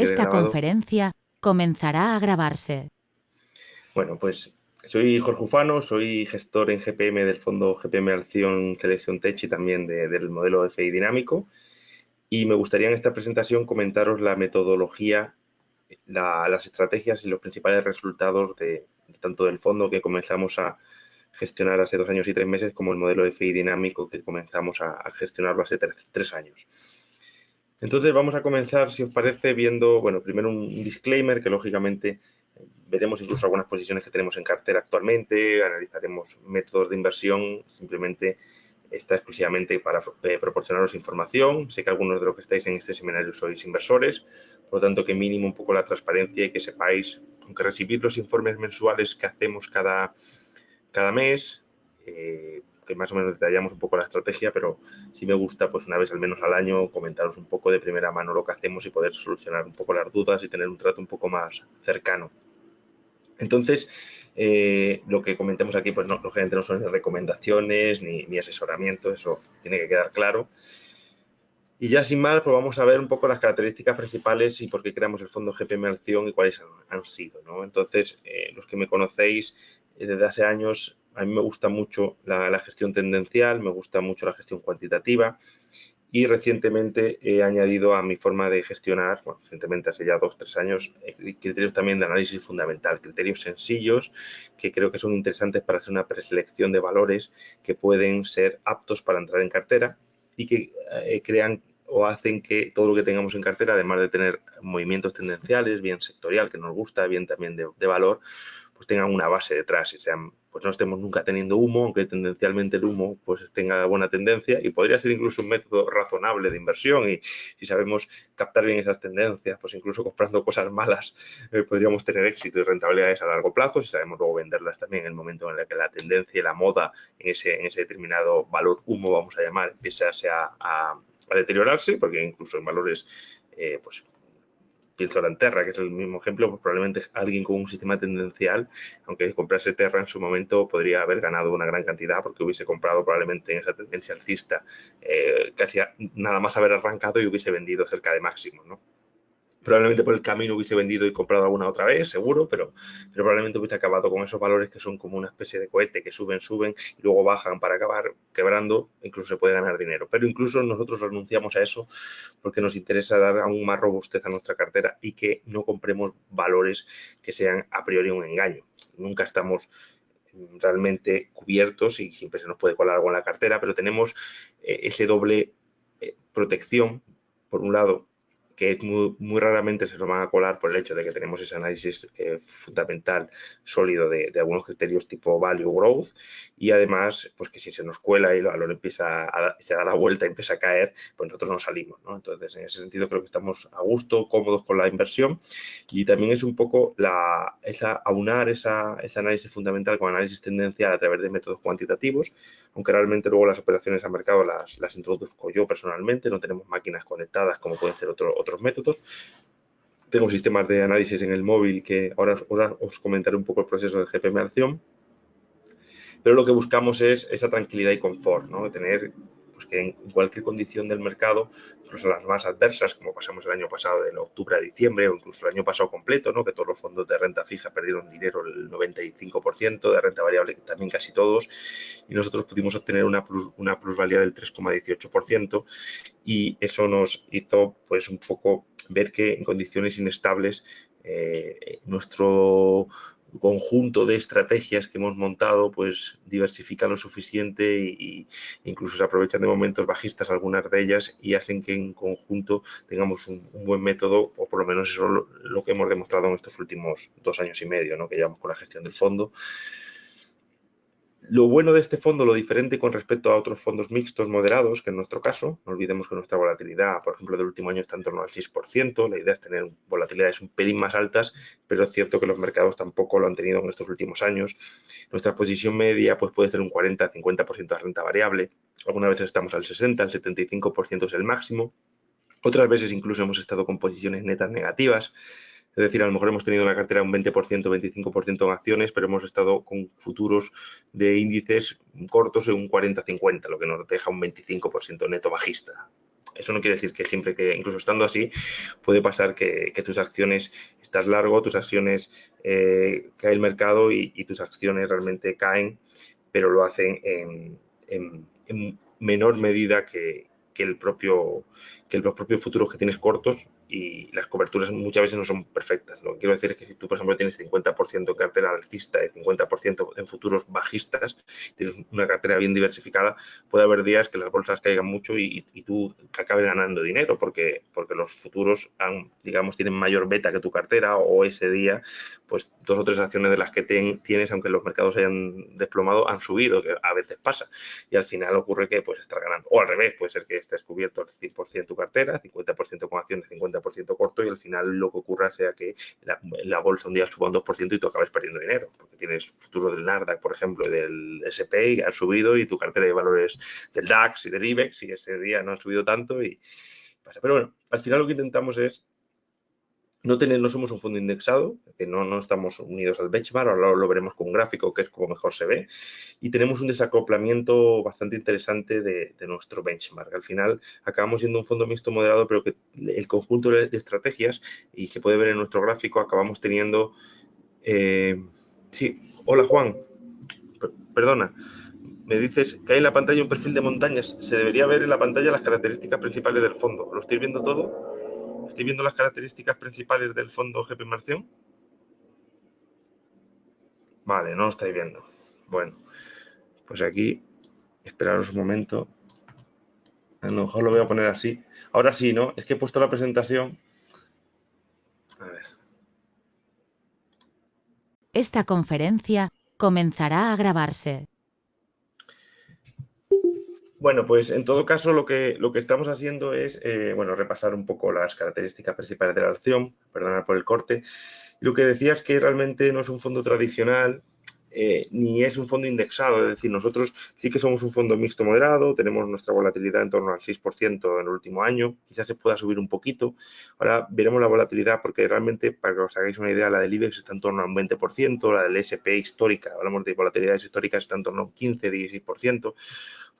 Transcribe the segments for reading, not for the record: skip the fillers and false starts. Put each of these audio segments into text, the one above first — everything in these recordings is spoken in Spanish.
¿Quede Esta grabado? conferencia comenzará a grabarse. Bueno, pues soy Jorge Ufano, soy gestor en GPM del fondo GPM Acción Selección Tech y también del modelo FI dinámico. Y me gustaría en esta presentación comentaros la metodología, las estrategias y los principales resultados de tanto del fondo que comenzamos a gestionar hace 2 años y 3 meses como el modelo FI dinámico que comenzamos a gestionarlo hace 3 años. Entonces vamos a comenzar, si os parece, viendo, bueno, primero un disclaimer que lógicamente veremos incluso algunas posiciones que tenemos en cartera actualmente, analizaremos métodos de inversión, simplemente está exclusivamente para proporcionaros información. Sé que algunos de los que estáis en este seminario sois inversores, por lo tanto que mínimo un poco la transparencia y que sepáis, aunque recibir los informes mensuales que hacemos cada mes, que más o menos detallamos un poco la estrategia, pero sí me gusta, pues una vez al menos al año, comentaros un poco de primera mano lo que hacemos y poder solucionar un poco las dudas y tener un trato un poco más cercano. Entonces, lo que comentemos aquí, pues no, lógicamente no son ni recomendaciones ni asesoramiento, eso tiene que quedar claro. Y ya sin más, pues vamos a ver un poco las características principales y por qué creamos el fondo GPM Acción y cuáles han sido, ¿no? Entonces, los que me conocéis desde hace años, a mí me gusta mucho la gestión tendencial, me gusta mucho la gestión cuantitativa y recientemente he añadido a mi forma de gestionar, bueno, recientemente hace ya 2 o 3 años, criterios también de análisis fundamental, criterios sencillos que creo que son interesantes para hacer una preselección de valores que pueden ser aptos para entrar en cartera y que crean o hacen que todo lo que tengamos en cartera, además de tener movimientos tendenciales, bien sectorial, que nos gusta, bien también de valor, pues tengan una base detrás y sean, pues no estemos nunca teniendo humo, aunque tendencialmente el humo pues tenga buena tendencia y podría ser incluso un método razonable de inversión y si sabemos captar bien esas tendencias, pues incluso comprando cosas malas podríamos tener éxito y rentabilidades a largo plazo si sabemos luego venderlas también en el momento en el que la tendencia y la moda en ese determinado valor humo, vamos a llamar, empiece a deteriorarse, porque incluso en valores pues pienso ahora en Terra, que es el mismo ejemplo, pues probablemente alguien con un sistema tendencial, aunque comprase Terra en su momento, podría haber ganado una gran cantidad porque hubiese comprado probablemente en esa tendencia alcista casi nada más haber arrancado y hubiese vendido cerca de máximo, ¿no? Probablemente por el camino hubiese vendido y comprado alguna otra vez, seguro, pero probablemente hubiese acabado con esos valores que son como una especie de cohete que suben y luego bajan para acabar quebrando, incluso se puede ganar dinero. Pero incluso nosotros renunciamos a eso porque nos interesa dar aún más robustez a nuestra cartera y que no compremos valores que sean a priori un engaño. Nunca estamos realmente cubiertos y siempre se nos puede colar algo en la cartera, pero tenemos ese doble protección, por un lado, que es muy raramente se nos van a colar por el hecho de que tenemos ese análisis fundamental sólido de algunos criterios tipo value growth y además pues que si se nos cuela y el valor se da la vuelta y empieza a caer, pues nosotros no salimos, ¿no? Entonces en ese sentido creo que estamos a gusto, cómodos con la inversión y también es un poco aunar ese análisis fundamental con análisis tendencial a través de métodos cuantitativos, aunque realmente luego las operaciones a mercado las introduzco yo personalmente, no tenemos máquinas conectadas como pueden ser otros métodos. Tengo sistemas de análisis en el móvil que ahora os comentaré un poco el proceso de GPM Acción, pero lo que buscamos es esa tranquilidad y confort, ¿no? Tener pues que en cualquier condición del mercado, incluso las más adversas, como pasamos el año pasado de octubre a diciembre, o incluso el año pasado completo, ¿no? Que todos los fondos de renta fija perdieron dinero el 95%, de renta variable también casi todos, y nosotros pudimos obtener una plusvalía del 3,18%, y eso nos hizo pues un poco ver que en condiciones inestables nuestro conjunto de estrategias que hemos montado pues diversifica lo suficiente y incluso se aprovechan de momentos bajistas algunas de ellas y hacen que en conjunto tengamos un buen método o por lo menos eso es lo que hemos demostrado en estos últimos 2 años y medio, ¿no? Que llevamos con la gestión del fondo. Lo bueno de este fondo, lo diferente con respecto a otros fondos mixtos moderados, que en nuestro caso, no olvidemos que nuestra volatilidad, por ejemplo, del último año está en torno al 6%, la idea es tener volatilidades un pelín más altas, pero es cierto que los mercados tampoco lo han tenido en estos últimos años. Nuestra posición media pues, puede ser un 40-50% de renta variable, algunas veces estamos al 60, al 75% es el máximo, otras veces incluso hemos estado con posiciones netas negativas, es decir, a lo mejor hemos tenido una cartera un 20%, 25% en acciones, pero hemos estado con futuros de índices cortos en un 40-50, lo que nos deja un 25% neto bajista. Eso no quiere decir que siempre que, incluso estando así, puede pasar que tus acciones, estás largo, tus acciones cae el mercado y tus acciones realmente caen, pero lo hacen en menor medida que los propios futuros que tienes cortos, y las coberturas muchas veces no son perfectas. Lo que quiero decir es que si tú, por ejemplo, tienes 50% de cartera alcista y 50% en futuros bajistas, tienes una cartera bien diversificada, puede haber días que las bolsas caigan mucho y tú acabes ganando dinero porque los futuros digamos, tienen mayor beta que tu cartera, o ese día pues 2 o 3 acciones de las que tienes, aunque los mercados hayan desplomado, han subido, que a veces pasa, y al final ocurre que puedes estar ganando. O al revés, puede ser que estés cubierto al 100% tu cartera, 50% con acciones, 50% corto, y al final lo que ocurra sea que la bolsa un día suba un 2% y tú acabes perdiendo dinero, porque tienes futuros del Nasdaq, por ejemplo, y del S&P, y han subido, y tu cartera de valores del DAX y del IBEX, y ese día no han subido tanto y pasa. Pero bueno, al final lo que intentamos es no somos un fondo indexado, que no estamos unidos al benchmark, ahora lo veremos con un gráfico que es como mejor se ve, y tenemos un desacoplamiento bastante interesante de nuestro benchmark. Al final acabamos siendo un fondo mixto moderado, pero que el conjunto de estrategias, y se puede ver en nuestro gráfico, acabamos teniendo... sí, hola Juan, perdona, me dices que hay en la pantalla un perfil de montañas. Se debería ver en la pantalla las características principales del fondo. ¿Lo estáis viendo todo? ¿Estoy viendo las características principales del fondo GP Inmersión? Vale, no lo estáis viendo. Bueno, pues aquí, esperaros un momento. A lo mejor lo voy a poner así. Ahora sí, ¿no? Es que he puesto la presentación. A ver. Esta conferencia comenzará a grabarse. Bueno, pues en todo caso lo que estamos haciendo es, bueno, repasar un poco las características principales de la acción, perdonad por el corte. Lo que decía es que realmente no es un fondo tradicional, ni es un fondo indexado, es decir, nosotros sí que somos un fondo mixto moderado, tenemos nuestra volatilidad en torno al 6% en el último año, quizás se pueda subir un poquito. Ahora veremos la volatilidad, porque realmente, para que os hagáis una idea, la del IBEX está en torno a un 20%, la del S&P histórica, hablamos de volatilidades históricas, está en torno a un 15-16%.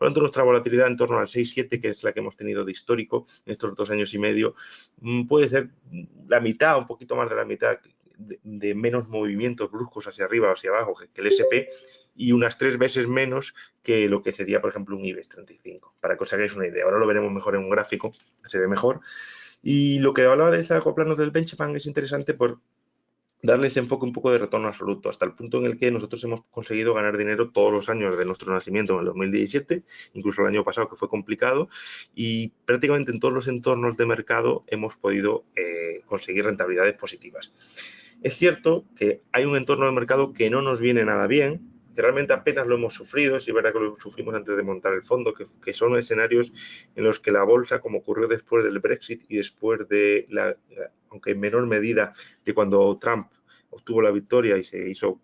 Por lo tanto, nuestra volatilidad en torno al 6-7, que es la que hemos tenido de histórico en estos 2 años y medio, puede ser la mitad, un poquito más de la mitad, de menos movimientos bruscos hacia arriba o hacia abajo que el S&P, y unas 3 veces menos que lo que sería, por ejemplo, un IBEX 35, para que os hagáis una idea. Ahora lo veremos mejor en un gráfico, se ve mejor. Y lo que hablaba de acoplarnos del benchmark es interesante por darle ese enfoque un poco de retorno absoluto, hasta el punto en el que nosotros hemos conseguido ganar dinero todos los años de nuestro nacimiento, en el 2017, incluso el año pasado, que fue complicado, y prácticamente en todos los entornos de mercado hemos podido conseguir rentabilidades positivas. Es cierto que hay un entorno de mercado que no nos viene nada bien, que realmente apenas lo hemos sufrido, si es verdad que lo sufrimos antes de montar el fondo, que son escenarios en los que la bolsa, como ocurrió después del Brexit y después de aunque en menor medida, de cuando Trump obtuvo la victoria y se hizo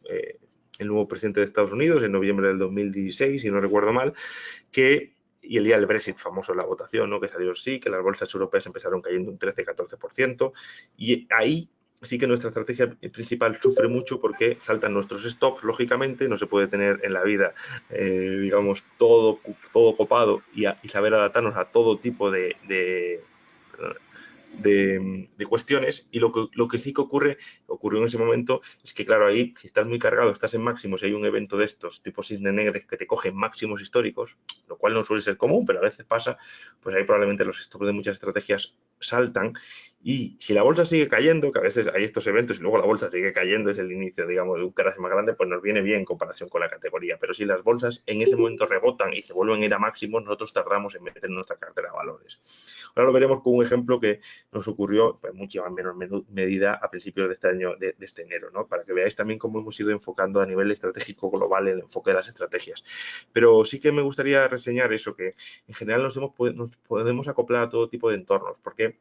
el nuevo presidente de Estados Unidos en noviembre del 2016, si no recuerdo mal, y el día del Brexit famoso, la votación, ¿no? Que salió sí, que las bolsas europeas empezaron cayendo un 13-14%, y ahí sí que nuestra estrategia principal sufre mucho, porque saltan nuestros stops, lógicamente. No se puede tener en la vida, digamos, todo copado y saber adaptarnos a todo tipo de cuestiones. Y lo que sí que ocurrió en ese momento es que, claro, ahí, si estás muy cargado, estás en máximos, y hay un evento de estos, tipo cisne negro, que te cogen máximos históricos, lo cual no suele ser común, pero a veces pasa, pues ahí probablemente los stops de muchas estrategias saltan. Y si la bolsa sigue cayendo, que a veces hay estos eventos y luego la bolsa sigue cayendo, es el inicio, digamos, de un crash más grande, pues nos viene bien en comparación con la categoría. Pero si las bolsas en ese momento rebotan y se vuelven a ir a máximos, nosotros tardamos en meter en nuestra cartera de valores. Ahora lo veremos con un ejemplo que nos ocurrió, pues, mucho en menor medida a principios de este año, de este enero, ¿no? Para que veáis también cómo hemos ido enfocando a nivel estratégico global el enfoque de las estrategias. Pero sí que me gustaría reseñar eso, que en general nos podemos acoplar a todo tipo de entornos, porque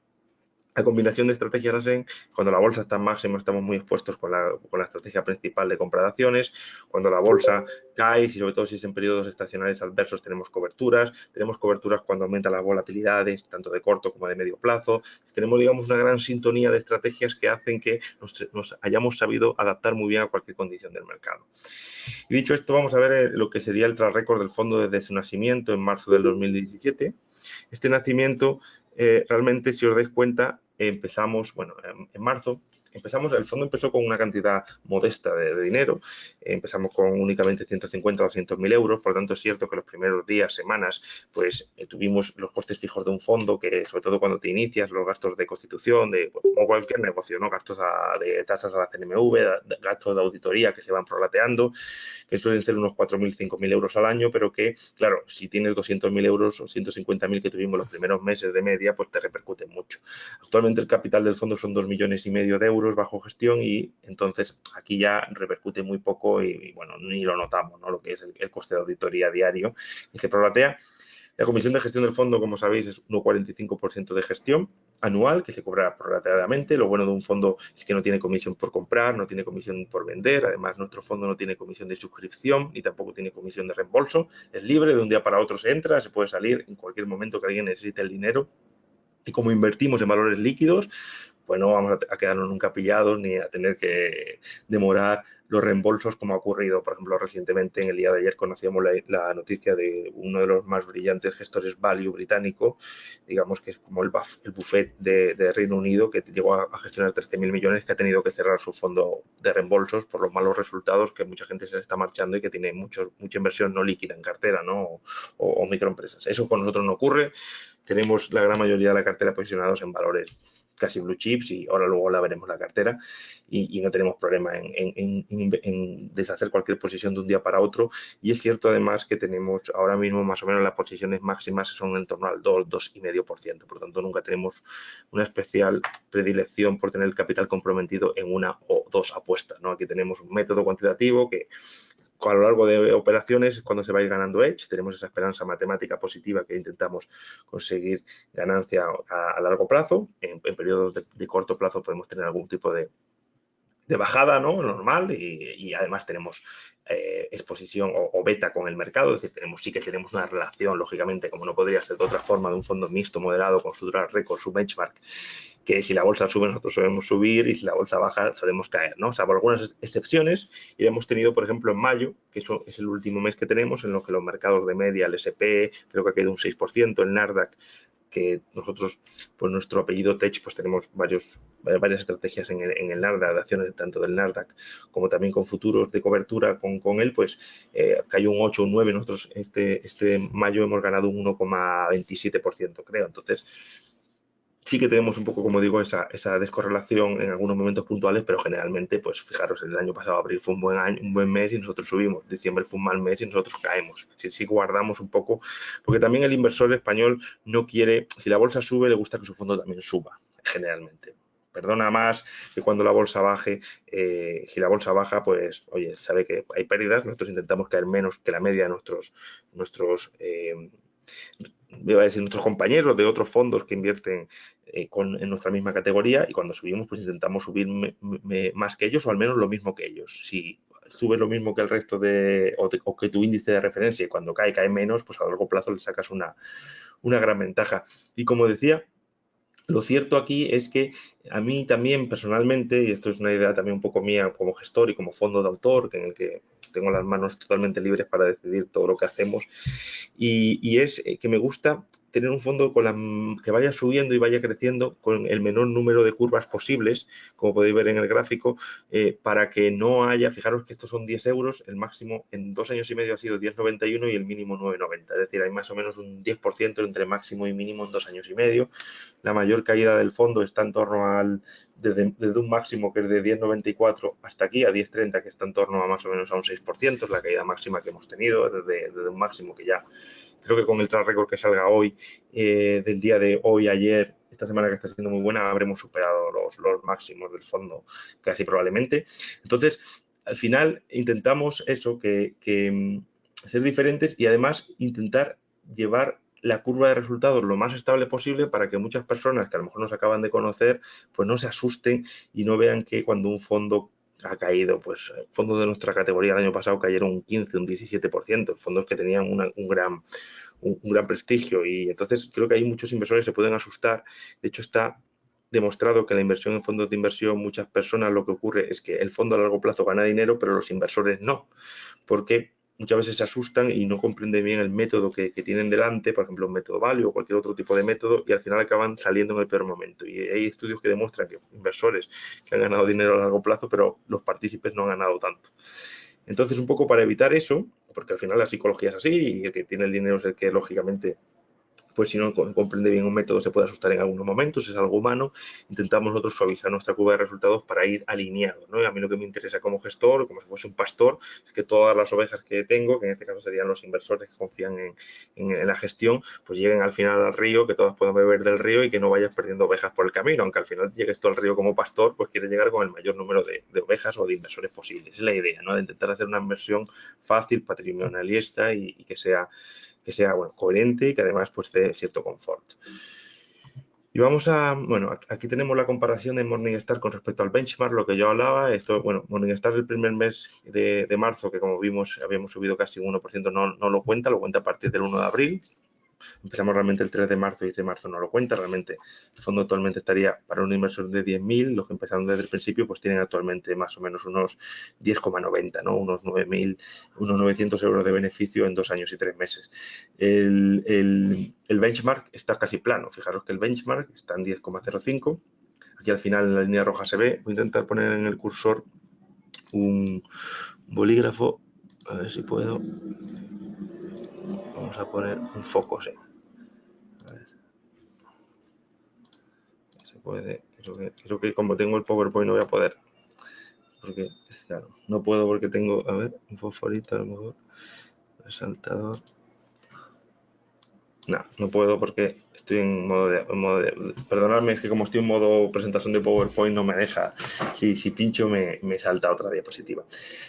la combinación de estrategias hacen, cuando la bolsa está en máximo, estamos muy expuestos con la estrategia principal de compra de acciones. Cuando la bolsa cae, y sobre todo si es en periodos estacionales adversos, tenemos coberturas cuando aumenta las volatilidades, tanto de corto como de medio plazo. Tenemos, digamos, una gran sintonía de estrategias que hacen que nos hayamos sabido adaptar muy bien a cualquier condición del mercado. Y dicho esto, vamos a ver lo que sería el track record del fondo desde su nacimiento en marzo del 2017. Este nacimiento realmente, si os dais cuenta, empezamos, bueno, en marzo, el fondo empezó con una cantidad modesta de dinero, empezamos con únicamente 150 o 200.000 euros, por lo tanto es cierto que los primeros días, semanas, pues tuvimos los costes fijos de un fondo que, sobre todo cuando te inicias, los gastos de constitución, como cualquier negocio, ¿no? Gastos de tasas a la CNMV, gastos de auditoría que se van prorrateando, que suelen ser unos 4.000, 5.000 euros al año, pero que, claro, si tienes 200.000 euros o 150.000 que tuvimos los primeros meses de media, pues te repercute mucho. Actualmente el capital del fondo son 2,5 millones de euros bajo gestión y entonces aquí ya repercute muy poco y bueno, ni lo notamos, ¿no? Lo que es el coste de auditoría diario que se prorratea. La comisión de gestión del fondo, como sabéis, es 1,45% de gestión anual que se cobra prorrateadamente. Lo bueno de un fondo es que no tiene comisión por comprar, no tiene comisión por vender. Además, nuestro fondo no tiene comisión de suscripción ni tampoco tiene comisión de reembolso. Es libre, de un día para otro se entra, se puede salir en cualquier momento que alguien necesite el dinero. Y como invertimos en valores líquidos, pues no vamos a quedarnos nunca pillados ni a tener que demorar los reembolsos como ha ocurrido, por ejemplo, recientemente en el día de ayer conocíamos la noticia de uno de los más brillantes gestores value británico, digamos que es como el buffet de Reino Unido, que llegó a gestionar 13.000 millones, que ha tenido que cerrar su fondo de reembolsos por los malos resultados, que mucha gente se está marchando y que tiene mucha inversión no líquida en cartera, ¿no? o microempresas. Eso con nosotros no ocurre. Tenemos la gran mayoría de la cartera posicionados en valores casi blue chips y ahora luego la veremos la cartera y no tenemos problema en deshacer cualquier posición de un día para otro. Y es cierto además que tenemos ahora mismo más o menos las posiciones máximas son en torno al 2,5%. Por lo tanto, nunca tenemos una especial predilección por tener el capital comprometido en una o dos apuestas, ¿no? Aquí tenemos un método cuantitativo que a lo largo de operaciones, cuando se va a ir ganando edge, tenemos esa esperanza matemática positiva que intentamos conseguir ganancia a largo plazo. En periodos de corto plazo podemos tener algún tipo de bajada, ¿no? Normal y además tenemos exposición o beta con el mercado, es decir, sí que tenemos una relación, lógicamente, como no podría ser de otra forma, de un fondo mixto moderado con su track record, su benchmark, que si la bolsa sube nosotros solemos subir y si la bolsa baja solemos caer, ¿no? Salvo algunas excepciones, y hemos tenido, por ejemplo, en mayo, que eso es el último mes que tenemos, en lo que los mercados de media, el S&P, creo que ha caído un 6%, el Nasdaq, que nosotros, pues nuestro apellido Tech, pues tenemos varias estrategias en el Nasdaq, de acciones tanto del Nasdaq como también con futuros de cobertura con él, pues cayó un 8 o un 9, nosotros este mayo hemos ganado un 1,27%, creo. Entonces, sí que tenemos un poco, como digo, esa descorrelación en algunos momentos puntuales, pero generalmente, pues fijaros, el año pasado abril fue un buen año, un buen mes y nosotros subimos, diciembre fue un mal mes y nosotros caemos. Sí guardamos un poco, porque también el inversor español no quiere, si la bolsa sube, le gusta que su fondo también suba, generalmente. Perdona más que cuando la bolsa baje, si la bolsa baja, pues, oye, sabe que hay pérdidas, nosotros intentamos caer menos que la media de nuestros iba a decir, nuestros compañeros de otros fondos que invierten en nuestra misma categoría y cuando subimos pues intentamos subir más que ellos o al menos lo mismo que ellos. Si subes lo mismo que el resto o que tu índice de referencia y cuando cae menos, pues a largo plazo le sacas una gran ventaja. Y como decía, lo cierto aquí es que a mí también personalmente, y esto es una idea también un poco mía como gestor y como fondo de autor, en el que tengo las manos totalmente libres para decidir todo lo que hacemos, y es que me gusta tener un fondo que vaya subiendo y vaya creciendo con el menor número de curvas posibles, como podéis ver en el gráfico, para que no haya, fijaros que estos son 10 euros, el máximo en 2 años y medio ha sido 10,91 y el mínimo 9,90, es decir, hay más o menos un 10% entre máximo y mínimo en 2 años y medio. La mayor caída del fondo está en torno desde un máximo que es de 10,94 hasta aquí, a 10,30, que está en torno a más o menos a un 6%, es la caída máxima que hemos tenido, desde un máximo que ya, creo que con el track record que salga hoy, del día de hoy, ayer, esta semana que está siendo muy buena, habremos superado los máximos del fondo casi probablemente. Entonces, al final intentamos eso, que ser diferentes y además intentar llevar la curva de resultados lo más estable posible para que muchas personas que a lo mejor nos acaban de conocer, pues no se asusten y no vean que cuando un fondo ha caído, pues fondos de nuestra categoría el año pasado cayeron un 15, un 17%, fondos que tenían un gran prestigio y entonces creo que hay muchos inversores que se pueden asustar. De hecho, está demostrado que la inversión en fondos de inversión, muchas personas lo que ocurre es que el fondo a largo plazo gana dinero, pero los inversores no, porque muchas veces se asustan y no comprenden bien el método que tienen delante, por ejemplo, un método Value o cualquier otro tipo de método, y al final acaban saliendo en el peor momento. Y hay estudios que demuestran que inversores que han ganado dinero a largo plazo, pero los partícipes no han ganado tanto. Entonces, un poco para evitar eso, porque al final la psicología es así y el que tiene el dinero es el que lógicamente, pues si no comprende bien un método se puede asustar en algunos momentos, es algo humano. Intentamos nosotros suavizar nuestra curva de resultados para ir alineados, ¿no? Y a mí lo que me interesa como gestor, como si fuese un pastor, es que todas las ovejas que tengo, que en este caso serían los inversores que confían en la gestión, pues lleguen al final al río, que todas puedan beber del río y que no vayas perdiendo ovejas por el camino, aunque al final llegues tú al río como pastor, pues quieres llegar con el mayor número de ovejas o de inversores posibles. Es la idea, ¿no? De intentar hacer una inversión fácil, patrimonialista y que sea bueno, coherente y que además pues dé cierto confort. Y vamos bueno, aquí tenemos la comparación de Morningstar con respecto al benchmark, lo que yo hablaba. Esto, bueno, Morningstar el primer mes de marzo, que como vimos habíamos subido casi un 1%, no lo cuenta a partir del 1 de abril. Empezamos realmente el 3 de marzo y este marzo no lo cuenta. Realmente el fondo actualmente estaría para un inversor de 10.000. Los que empezaron desde el principio pues tienen actualmente más o menos unos 10,90, ¿no? Unos 9.000, unos 900 euros de beneficio en 2 años y 3 meses. El benchmark está casi plano. Fijaros que el benchmark está en 10,05. Aquí al final en la línea roja se ve. Voy a intentar poner en el cursor un bolígrafo. A ver si puedo. Vamos a poner un foco, sí. Puede, creo que como tengo el PowerPoint no voy a poder, porque claro, no puedo porque tengo, a ver, un fosforito a lo mejor, resaltador, no puedo porque estoy en modo perdonadme, es que como estoy en modo presentación de PowerPoint no me deja, si pincho me salta otra diapositiva.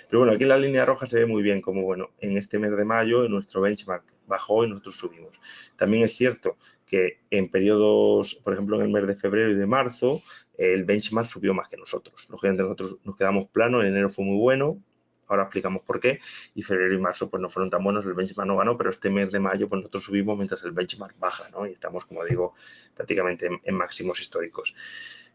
Pero bueno, aquí en la línea roja se ve muy bien como, bueno, en este mes de mayo nuestro benchmark bajó y nosotros subimos. También es cierto que en periodos, por ejemplo, en el mes de febrero y de marzo, el benchmark subió más que nosotros. Lógicamente nosotros nos quedamos plano, en enero fue muy bueno, ahora explicamos por qué, y febrero y marzo pues no fueron tan buenos, el benchmark no ganó, pero este mes de mayo pues nosotros subimos mientras el benchmark baja, ¿no? Y estamos, como digo, prácticamente en máximos históricos.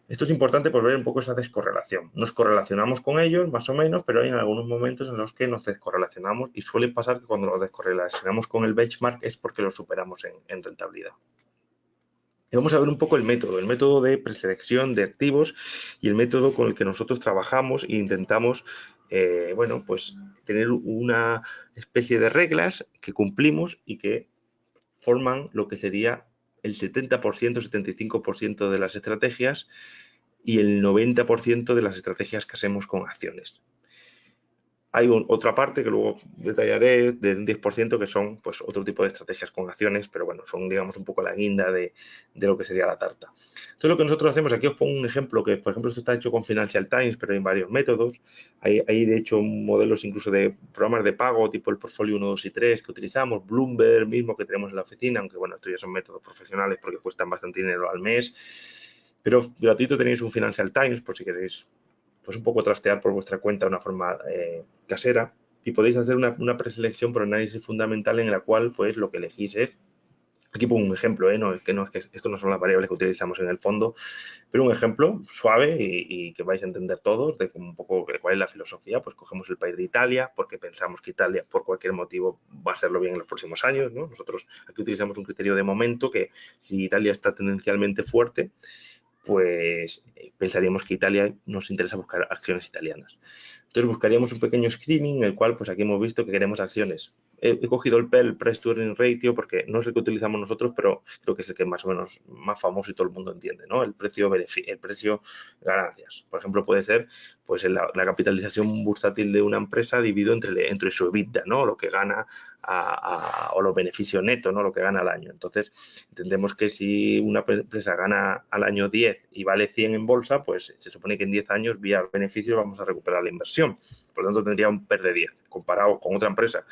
Esto es importante por ver un poco esa descorrelación. Nos correlacionamos con ellos, más o menos, pero hay en algunos momentos en los que nos descorrelacionamos y suele pasar que cuando nos descorrelacionamos con el benchmark es porque lo superamos en rentabilidad. Y vamos a ver un poco el método de preselección de activos y el método con el que nosotros trabajamos e intentamos, bueno, pues tener una especie de reglas que cumplimos y que forman lo que sería el 70%, 75% de las estrategias y el 90% de las estrategias que hacemos con acciones. Hay otra parte que luego detallaré de un 10% que son pues otro tipo de estrategias con acciones, pero bueno, son digamos un poco la guinda de lo que sería la tarta. Entonces lo que nosotros hacemos, aquí os pongo un ejemplo que por ejemplo esto está hecho con Financial Times, pero hay varios métodos. Hay de hecho modelos incluso de programas de pago tipo el portfolio 1, 2 y 3 que utilizamos, Bloomberg mismo que tenemos en la oficina, aunque bueno, estos ya son métodos profesionales porque cuestan bastante dinero al mes, pero gratuito tenéis un Financial Times por si queréis pues un poco trastear por vuestra cuenta de una forma casera y podéis hacer una preselección por análisis fundamental en la cual pues lo que elegís es, aquí pongo un ejemplo, no es que esto no son las variables que utilizamos en el fondo, pero un ejemplo suave y que vais a entender todos de un poco cuál es la filosofía. Pues cogemos el país de Italia porque pensamos que Italia por cualquier motivo va a hacerlo bien en los próximos años, ¿no? Nosotros aquí utilizamos un criterio de momento que si Italia está tendencialmente fuerte, pues pensaríamos que Italia nos interesa buscar acciones italianas. Entonces buscaríamos un pequeño screening en el cual pues aquí hemos visto que queremos acciones. He cogido el PER, el Price to Earning Ratio, porque no es el que utilizamos nosotros, pero creo que es el que más o menos más famoso y todo el mundo entiende, ¿no? El precio ganancias. Por ejemplo, puede ser pues la capitalización bursátil de una empresa dividido entre su EBITDA, ¿no? Lo que gana o los beneficios netos, ¿no? Lo que gana al año. Entonces, entendemos que si una empresa gana al año 10 y vale 100 en bolsa, pues se supone que en 10 años, vía beneficios, vamos a recuperar la inversión. Por lo tanto, tendría un PER de 10, comparado con otra empresa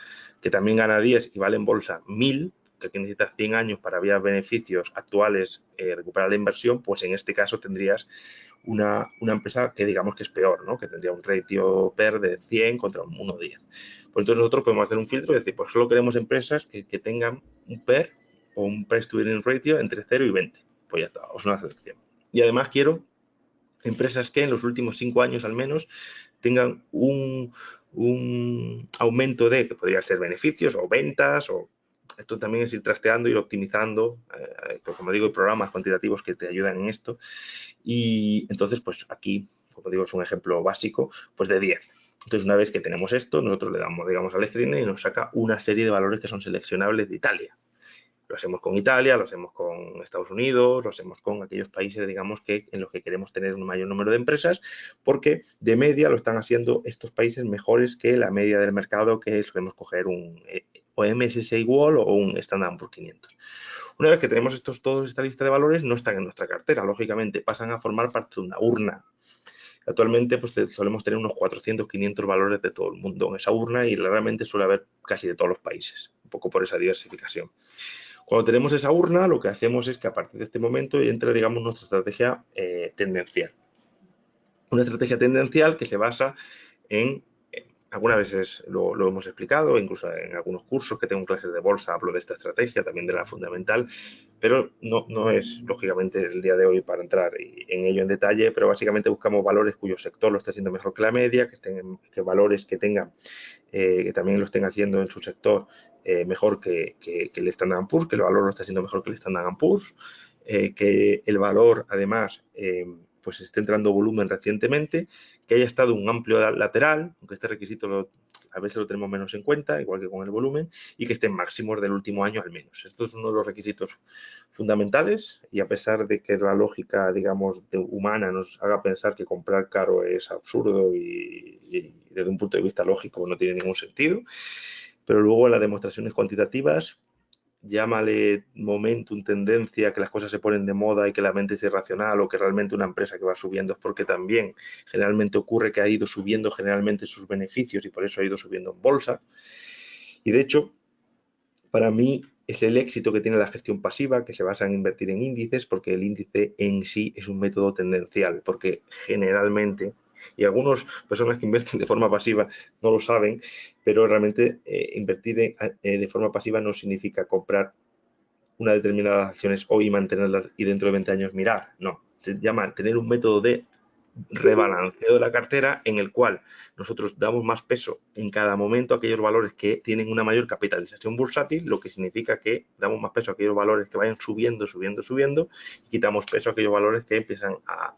que también gana 10 y vale en bolsa 1.000, que aquí necesitas 100 años para vía beneficios actuales recuperar la inversión, pues en este caso tendrías una empresa que digamos que es peor, ¿no? Que tendría un ratio PER de 100 contra un 1,10. Pues entonces nosotros podemos hacer un filtro y decir, pues solo queremos empresas que tengan un PER o un Price to Earning Ratio entre 0 y 20. Pues ya está, es una selección. Y además quiero empresas que en los últimos 5 años al menos tengan un aumento de, que podría ser beneficios o ventas, o esto también es ir trasteando, ir optimizando, como digo, hay programas cuantitativos que te ayudan en esto, y entonces pues aquí, como digo, es un ejemplo básico, pues de 10. Entonces, una vez que tenemos esto, nosotros le damos, digamos, al screener y nos saca una serie de valores que son seleccionables de Italia. Lo hacemos con Italia, lo hacemos con Estados Unidos, lo hacemos con aquellos países, digamos, en los que queremos tener un mayor número de empresas, porque de media lo están haciendo estos países mejores que la media del mercado, que solemos coger un o MSCI World o un Standard & Poor's 500. Una vez que tenemos toda esta lista de valores, no están en nuestra cartera, lógicamente, pasan a formar parte de una urna. Actualmente pues solemos tener unos 400, 500 valores de todo el mundo en esa urna y realmente suele haber casi de todos los países, un poco por esa diversificación. Cuando tenemos esa urna, lo que hacemos es que a partir de este momento entra, digamos, nuestra estrategia tendencial. Una estrategia tendencial que se basa en, algunas veces lo hemos explicado, incluso en algunos cursos que tengo en clases de bolsa hablo de esta estrategia, también de la fundamental, pero no es, lógicamente, el día de hoy para entrar en ello en detalle, pero básicamente buscamos valores cuyo sector lo está haciendo mejor que la media, que valores que tengan, que también lo estén haciendo en su sector mejor que el Standard & Poor's, que el valor lo está haciendo mejor que el Standard & Poor's, que el valor, además, pues esté entrando volumen recientemente, que haya estado un amplio lateral, aunque este requisito a veces lo tenemos menos en cuenta, igual que con el volumen, y que esté en máximos del último año al menos. Esto es uno de los requisitos fundamentales y a pesar de que la lógica, digamos, humana nos haga pensar que comprar caro es absurdo y desde un punto de vista lógico no tiene ningún sentido, pero luego en las demostraciones cuantitativas, llámale momentum, tendencia, que las cosas se ponen de moda y que la mente es irracional, o que realmente una empresa que va subiendo es porque también generalmente ocurre que ha ido subiendo generalmente sus beneficios y por eso ha ido subiendo en bolsa. Y de hecho, para mí es el éxito que tiene la gestión pasiva, que se basa en invertir en índices, porque el índice en sí es un método tendencial, porque generalmente, y algunas personas que invierten de forma pasiva no lo saben, pero realmente invertir de forma pasiva no significa comprar una determinada acciones hoy y mantenerlas y dentro de 20 años mirar, no, se llama tener un método de rebalanceo de la cartera en el cual nosotros damos más peso en cada momento a aquellos valores que tienen una mayor capitalización bursátil, lo que significa que damos más peso a aquellos valores que vayan subiendo, subiendo, subiendo, y quitamos peso a aquellos valores que empiezan a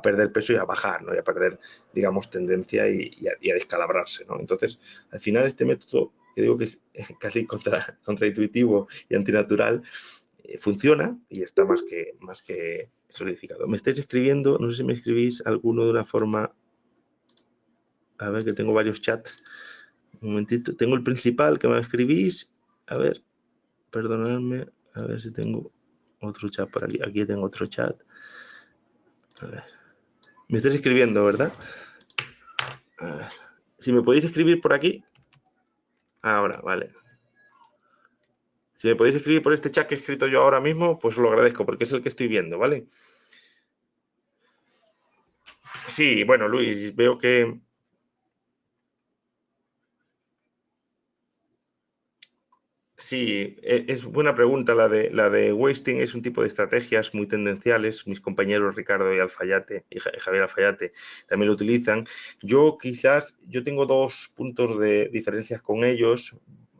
perder peso y a bajar, ¿no? Y a perder, digamos, tendencia y a descalabrarse, ¿no? Entonces, al final este método, que digo que es casi contraintuitivo y antinatural, funciona y está más que solidificado. Me estáis escribiendo, no sé si me escribís alguno de una forma, a ver que tengo varios chats, un momentito, tengo el principal que me escribís, a ver, perdonadme, a ver si tengo otro chat por aquí, aquí tengo otro chat, a ver, me estáis escribiendo, ¿verdad? A ver, si me podéis escribir por aquí, ahora, vale. Si me podéis escribir por este chat que he escrito yo ahora mismo, pues os lo agradezco porque es el que estoy viendo, ¿vale? Sí, bueno, Luis, veo que sí, es buena pregunta la de wasting, es un tipo de estrategias muy tendenciales. Mis compañeros Ricardo y Alfayate y Javier Alfayate también lo utilizan. Yo tengo dos puntos de diferencias con ellos.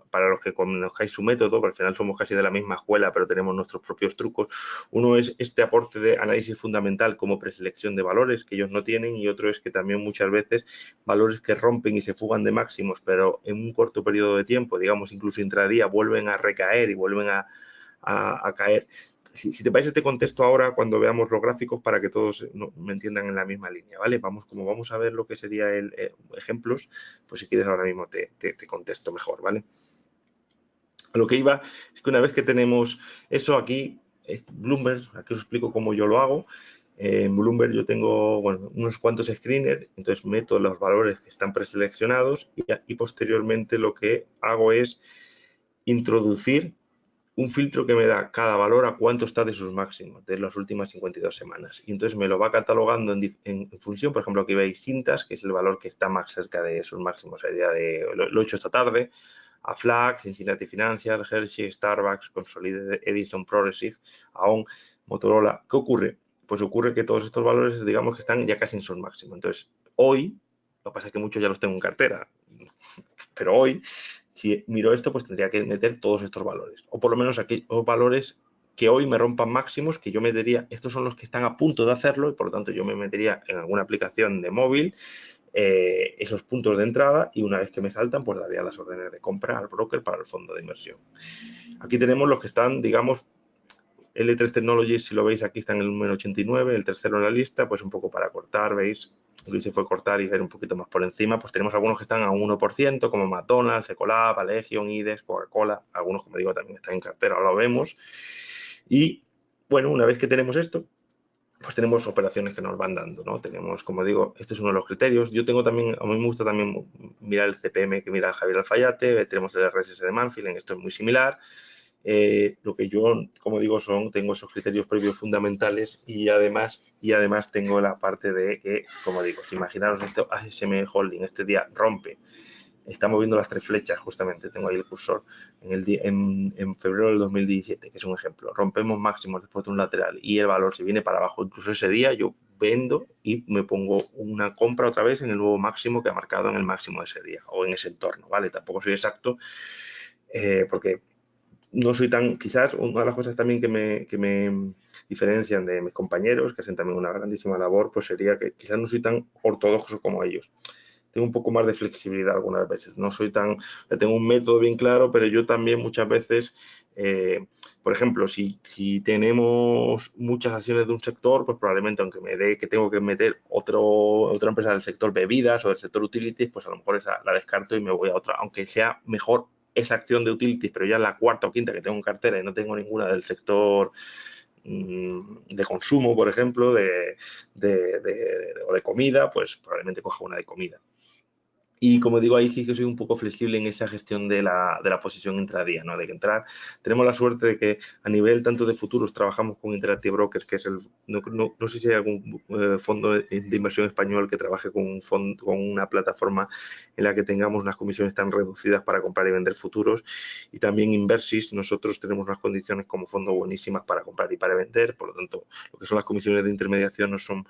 Para los que conozcáis su método, porque al final somos casi de la misma escuela, pero tenemos nuestros propios trucos. Uno es este aporte de análisis fundamental como preselección de valores que ellos no tienen, y otro es que también muchas veces valores que rompen y se fugan de máximos, pero en un corto periodo de tiempo, digamos incluso intradía, vuelven a recaer y vuelven a caer. Si te parece, este contexto ahora cuando veamos los gráficos para que todos me entiendan en la misma línea, ¿vale? Como vamos a ver lo que sería ejemplos, pues si quieres ahora mismo te contesto mejor, ¿vale? A lo que iba es que una vez que tenemos eso aquí, Bloomberg, aquí os explico cómo yo lo hago. En Bloomberg yo tengo unos cuantos screeners, entonces meto los valores que están preseleccionados y posteriormente lo que hago es introducir un filtro que me da cada valor a cuánto está de sus máximos de las últimas 52 semanas. Y entonces me lo va catalogando en función, por ejemplo, aquí veis Cintas, que es el valor que está más cerca de sus máximos. Lo he hecho esta tarde. A Flag, Cincinnati Financial, Hershey, Starbucks, Consolidated, Edison, Progressive, AON, Motorola. ¿Qué ocurre? Pues ocurre que todos estos valores, digamos que están ya casi en sus máximos. Entonces, hoy, Lo que pasa es que muchos ya los tengo en cartera. Pero hoy, si miro esto, pues tendría que meter todos estos valores. O por lo menos aquí los valores que hoy me rompan máximos, que yo metería, estos son los que están a punto de hacerlo y por lo tanto yo me metería en alguna aplicación de móvil esos puntos de entrada y una vez que me saltan, pues daría las órdenes de compra al broker para el fondo de inversión. Aquí tenemos los que están, digamos, L3 Technologies, si lo veis, aquí está en el número 89, el tercero en la lista, pues un poco para cortar, ¿veis? Luis se fue a cortar y ver un poquito más por encima, pues tenemos algunos que están a 1%, como McDonald's, Ecolab, Alegion, IDEX, Coca-Cola, algunos, como digo, también están en cartera, ahora lo vemos. Y, bueno, una vez que tenemos esto, pues tenemos operaciones que nos van dando, ¿no? Tenemos, como digo, este es uno de los criterios. Yo tengo también, a mí me gusta también mirar el CPM que mira Javier Alfayate, tenemos el RSS de Manfield, en esto es muy similar. Lo que yo, como digo, tengo esos criterios previos fundamentales y además tengo la parte de que, como digo, si imaginaros esto, ASM Holding este día rompe, estamos viendo las tres flechas justamente, tengo ahí el cursor, en febrero del 2017, que es un ejemplo, rompemos máximos después de un lateral y el valor se viene para abajo, incluso ese día yo vendo y me pongo una compra otra vez en el nuevo máximo que ha marcado en el máximo de ese día o en ese entorno, ¿vale? Tampoco soy exacto porque no soy tan, quizás una de las cosas también que me diferencian de mis compañeros, que hacen también una grandísima labor, pues sería que quizás no soy tan ortodoxo como ellos. Tengo un poco más de flexibilidad algunas veces. No soy tan, tengo un método bien claro, pero yo también muchas veces, por ejemplo, si tenemos muchas acciones de un sector, pues probablemente aunque me dé que tengo que meter otra empresa del sector bebidas o del sector utilities, pues a lo mejor esa la descarto y me voy a otra, aunque sea mejor esa acción de utilities, pero ya la cuarta o quinta que tengo en cartera y no tengo ninguna del sector de consumo, por ejemplo, o de comida, pues probablemente coja una de comida. Y como digo, ahí sí que soy un poco flexible en esa gestión de la posición intradía, ¿no? De que entrar, tenemos la suerte de que a nivel tanto de futuros trabajamos con Interactive Brokers, que es no sé si hay algún fondo de inversión español que trabaje con una plataforma en la que tengamos unas comisiones tan reducidas para comprar y vender futuros. Y también Inversis, nosotros tenemos unas condiciones como fondo buenísimas para comprar y para vender, por lo tanto, lo que son las comisiones de intermediación no son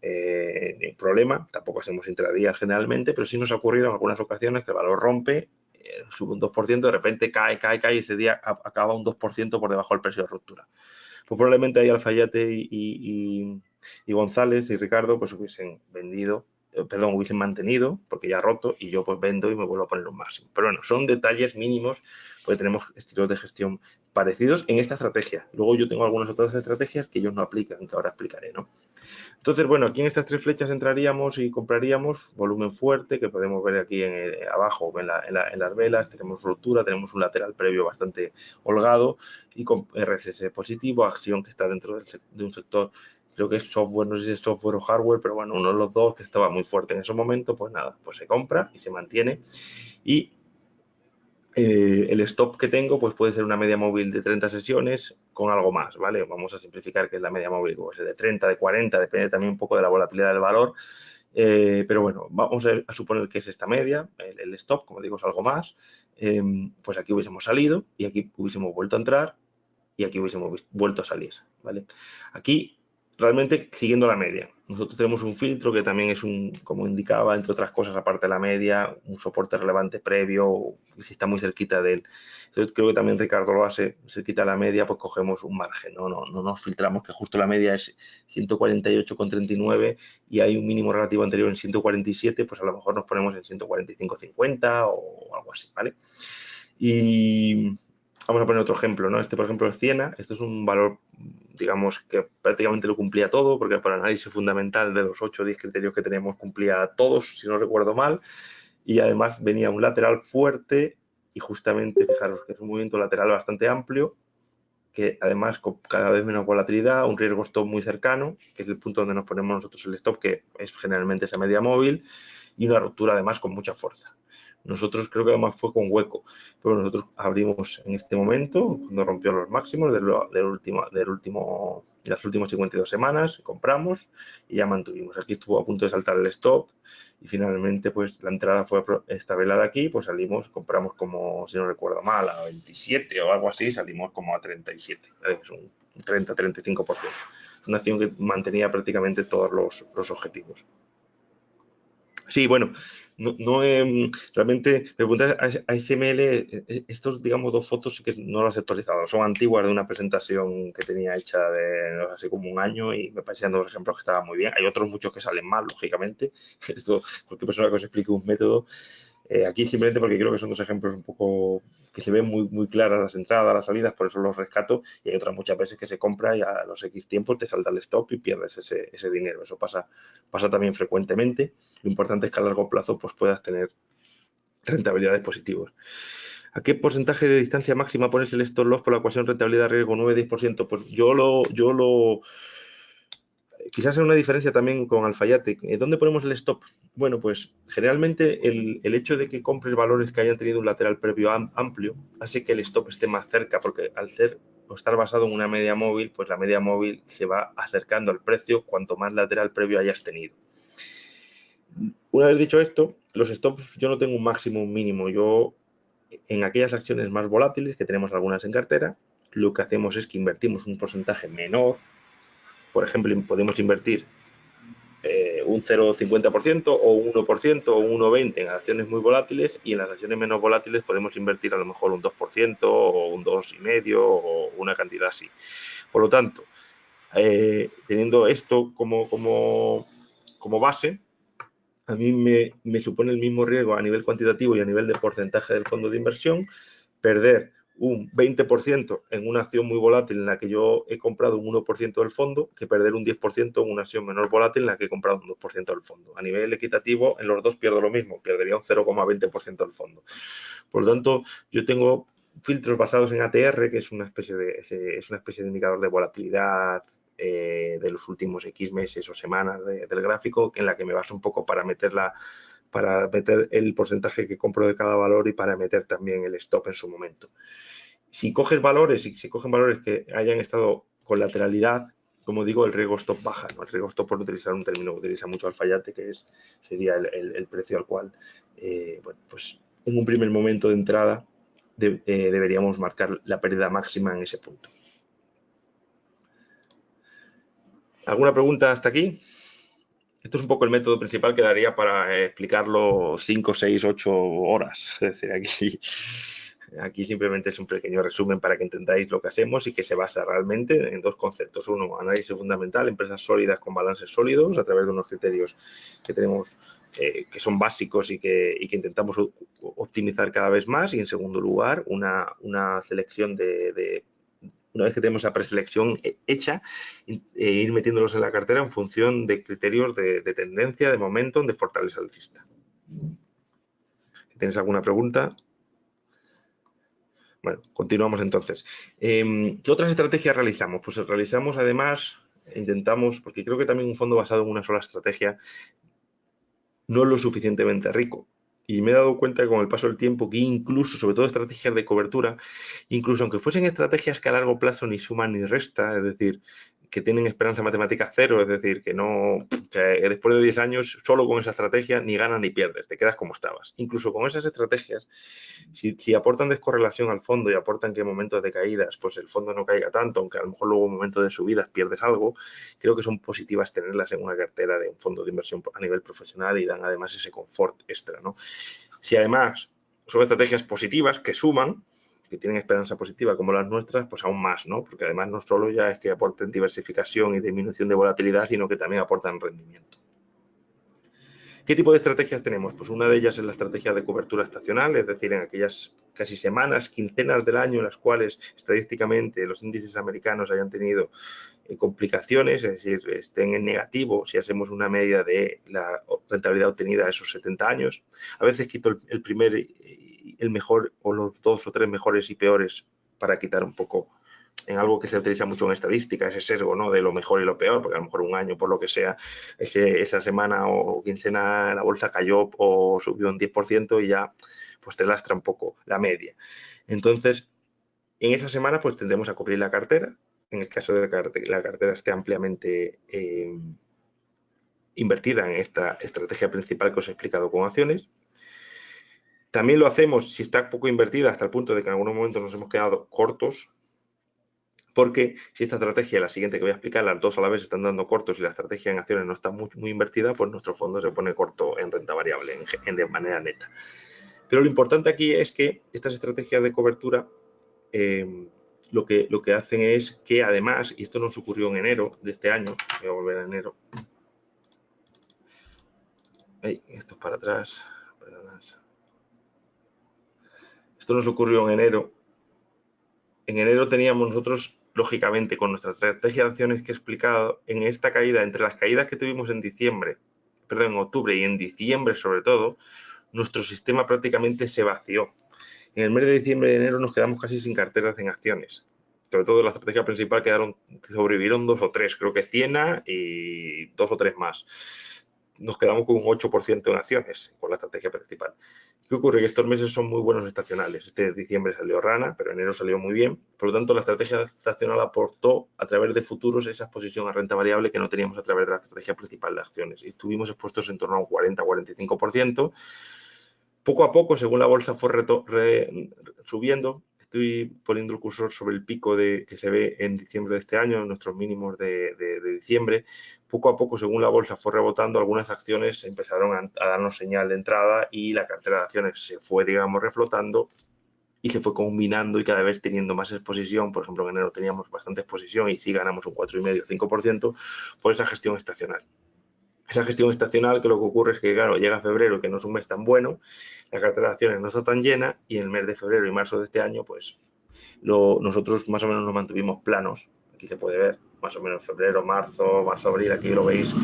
ningún problema, tampoco hacemos intradías generalmente, pero sí nos ha ocurrido en algunas ocasiones que el valor rompe, sube un 2%, de repente cae y ese día acaba un 2% por debajo del precio de ruptura. Pues probablemente ahí Alfayate y González y Ricardo pues hubiesen hubiesen mantenido, porque ya ha roto, y yo pues vendo y me vuelvo a poner un máximo. Pero bueno, son detalles mínimos, porque tenemos estilos de gestión parecidos en esta estrategia. Luego yo tengo algunas otras estrategias que ellos no aplican, que ahora explicaré, ¿no? Entonces, bueno, aquí en estas tres flechas entraríamos y compraríamos volumen fuerte, que podemos ver aquí abajo en las velas, tenemos ruptura, tenemos un lateral previo bastante holgado y con RSS positivo, acción que está dentro de un sector, creo que es software, no sé si es software o hardware, pero bueno, uno de los dos que estaba muy fuerte en ese momento, pues nada, pues se compra y se mantiene. Y el stop que tengo pues puede ser una media móvil de 30 sesiones con algo más, ¿vale? Vamos a simplificar que es la media móvil, puede ser de 30, de 40, depende también un poco de la volatilidad del valor, pero bueno, vamos a suponer que es esta media, el stop, como digo, es algo más, pues aquí hubiésemos salido y aquí hubiésemos vuelto a entrar y aquí hubiésemos vuelto a salir, ¿vale? Aquí realmente siguiendo la media. Nosotros tenemos un filtro que también es como indicaba, entre otras cosas, aparte de la media, un soporte relevante previo, si está muy cerquita de él. Entonces, creo que también Ricardo lo hace, cerquita de la media, pues cogemos un margen, no nos filtramos, que justo la media es 148,39 y hay un mínimo relativo anterior en 147, pues a lo mejor nos ponemos en 145,50 o algo así, ¿vale? Y vamos a poner otro ejemplo, ¿no? Este, por ejemplo, es Ciena. Esto es un valor, digamos, que prácticamente lo cumplía todo, porque para el análisis fundamental de los 8 o 10 criterios que tenemos cumplía todos, si no recuerdo mal. Y además venía un lateral fuerte y justamente, fijaros que es un movimiento lateral bastante amplio, que además con cada vez menos volatilidad, un riesgo stop muy cercano, que es el punto donde nos ponemos nosotros el stop, que es generalmente esa media móvil, y una ruptura además con mucha fuerza. Nosotros creo que además fue con hueco, pero nosotros abrimos en este momento, cuando rompió los máximos de las últimas 52 semanas, compramos y ya mantuvimos. Aquí estuvo a punto de saltar el stop y finalmente pues la entrada fue esta velada aquí, pues salimos, compramos como, si no recuerdo mal, a 27 o algo así, salimos como a 37, es un 30-35%. Es una acción que mantenía prácticamente todos los objetivos. Sí, bueno, realmente me preguntas a XML, estos, digamos, dos fotos sí que no las he actualizado, son antiguas de una presentación que tenía hecha de, no sé, hace como un año y me parecían dos ejemplos que estaban muy bien. Hay otros muchos que salen mal, lógicamente. Esto, cualquier persona que os explique un método, aquí simplemente porque creo que son dos ejemplos un poco que se ven muy claras las entradas, las salidas, por eso los rescato. Y hay otras muchas veces que se compra y a los X tiempos te salta el stop y pierdes ese dinero. Eso pasa también frecuentemente. Lo importante es que a largo plazo pues, puedas tener rentabilidades positivas. ¿A qué porcentaje de distancia máxima pones el stop loss por la ecuación rentabilidad-riesgo 9-10%? Pues quizás sea una diferencia también con Alfayate. ¿Dónde ponemos el stop? Bueno, pues generalmente el hecho de que compres valores que hayan tenido un lateral previo amplio hace que el stop esté más cerca, porque al ser o estar basado en una media móvil, pues la media móvil se va acercando al precio cuanto más lateral previo hayas tenido. Una vez dicho esto, los stops yo no tengo un máximo, un mínimo. Yo en aquellas acciones más volátiles, que tenemos algunas en cartera, lo que hacemos es que invertimos un porcentaje menor. Por ejemplo, podemos invertir un 0,50% o un 1% o un 1,20% en acciones muy volátiles, y en las acciones menos volátiles podemos invertir a lo mejor un 2% o un 2,5% o una cantidad así. Por lo tanto, teniendo esto como base, a mí me supone el mismo riesgo a nivel cuantitativo y a nivel de porcentaje del fondo de inversión perder un 20% en una acción muy volátil en la que yo he comprado un 1% del fondo que perder un 10% en una acción menor volátil en la que he comprado un 2% del fondo. A nivel equitativo, en los dos pierdo lo mismo, perdería un 0,20% del fondo. Por lo tanto, yo tengo filtros basados en ATR, que es una especie de indicador de volatilidad de los últimos X meses o semanas del gráfico, en la que me baso un poco para meter el porcentaje que compro de cada valor y para meter también el stop en su momento. Si cogen valores que hayan estado con lateralidad, como digo, el riesgo stop baja, ¿no? El riesgo stop, por utilizar un término que utiliza mucho Alfayate, que sería el precio al cual, bueno, pues en un primer momento de entrada deberíamos marcar la pérdida máxima en ese punto. ¿Alguna pregunta hasta aquí? Esto es un poco el método principal que daría para explicarlo 5, 6, 8 horas. Es decir, aquí simplemente es un pequeño resumen para que entendáis lo que hacemos y que se basa realmente en dos conceptos. Uno, análisis fundamental, empresas sólidas con balances sólidos a través de unos criterios que tenemos que son básicos y que intentamos optimizar cada vez más. Y en segundo lugar, una selección una vez que tenemos la preselección hecha, ir metiéndolos en la cartera en función de criterios de tendencia, de momentum, de fortaleza alcista. ¿Tienes alguna pregunta? Bueno, continuamos entonces. ¿Qué otras estrategias realizamos? Pues realizamos además, intentamos, porque creo que también un fondo basado en una sola estrategia no es lo suficientemente rico. Y me he dado cuenta que con el paso del tiempo que incluso, sobre todo estrategias de cobertura, incluso aunque fuesen estrategias que a largo plazo ni suman ni resta, es decir, que tienen esperanza matemática cero, es decir, que después de 10 años solo con esa estrategia ni ganas ni pierdes, te quedas como estabas. Incluso con esas estrategias, si aportan descorrelación al fondo y aportan que en momentos de caídas pues el fondo no caiga tanto, aunque a lo mejor luego en momentos de subidas pierdes algo, creo que son positivas tenerlas en una cartera de un fondo de inversión a nivel profesional y dan además ese confort extra, ¿no? Si además son estrategias positivas que suman, que tienen esperanza positiva como las nuestras, pues aún más, ¿no? Porque además no solo ya es que aporten diversificación y disminución de volatilidad, sino que también aportan rendimiento. ¿Qué tipo de estrategias tenemos? Pues una de ellas es la estrategia de cobertura estacional, es decir, en aquellas casi semanas, quincenas del año en las cuales estadísticamente los índices americanos hayan tenido complicaciones, es decir, estén en negativo si hacemos una media de la rentabilidad obtenida a esos 70 años. A veces quito el mejor o los 2 o 3 mejores y peores para quitar un poco en algo que se utiliza mucho en estadística, ese sesgo, ¿no?, de lo mejor y lo peor, porque a lo mejor un año, por lo que sea, esa semana o quincena la bolsa cayó o subió un 10% y ya pues te lastra un poco la media. Entonces, en esa semana pues tendremos a cubrir la cartera, en el caso de que la cartera esté ampliamente invertida en esta estrategia principal que os he explicado con acciones. También lo hacemos si está poco invertida hasta el punto de que en algunos momentos nos hemos quedado cortos, porque si esta estrategia, la siguiente que voy a explicar, las dos a la vez están dando cortos y la estrategia en acciones no está muy invertida, pues nuestro fondo se pone corto en renta variable, de manera neta. Pero lo importante aquí es que estas estrategias de cobertura lo que hacen es que además, y esto nos ocurrió en enero de este año, voy a volver a enero, esto es para atrás, esto nos ocurrió en enero. En enero teníamos nosotros, lógicamente, con nuestra estrategia de acciones que he explicado, en esta caída, entre las caídas que tuvimos en en octubre y en diciembre sobre todo, nuestro sistema prácticamente se vació. En el mes de diciembre y enero nos quedamos casi sin carteras en acciones. Sobre todo la estrategia principal sobrevivieron 2 o 3, creo que Ciena y 2 o 3 más. Nos quedamos con un 8% en acciones con la estrategia principal. ¿Qué ocurre? Que estos meses son muy buenos estacionales. Este diciembre salió rana, pero enero salió muy bien. Por lo tanto, la estrategia estacional aportó a través de futuros esa exposición a renta variable que no teníamos a través de la estrategia principal de acciones. Y estuvimos expuestos en torno a un 40-45%. Poco a poco, según la bolsa fue subiendo, estoy poniendo el cursor sobre el pico que se ve en diciembre de este año, nuestros mínimos de diciembre. Poco a poco, según la bolsa fue rebotando, algunas acciones empezaron a darnos señal de entrada y la cartera de acciones se fue, digamos, reflotando y se fue combinando y cada vez teniendo más exposición. Por ejemplo, en enero teníamos bastante exposición y sí ganamos un 4,5-5% por esa gestión estacional. Esa gestión estacional, que lo que ocurre es que, claro, llega febrero, que no es un mes tan bueno, la cartera de acciones no está tan llena y en el mes de febrero y marzo de este año, pues nosotros más o menos nos mantuvimos planos. Aquí se puede ver, más o menos febrero, marzo, abril, aquí lo veis,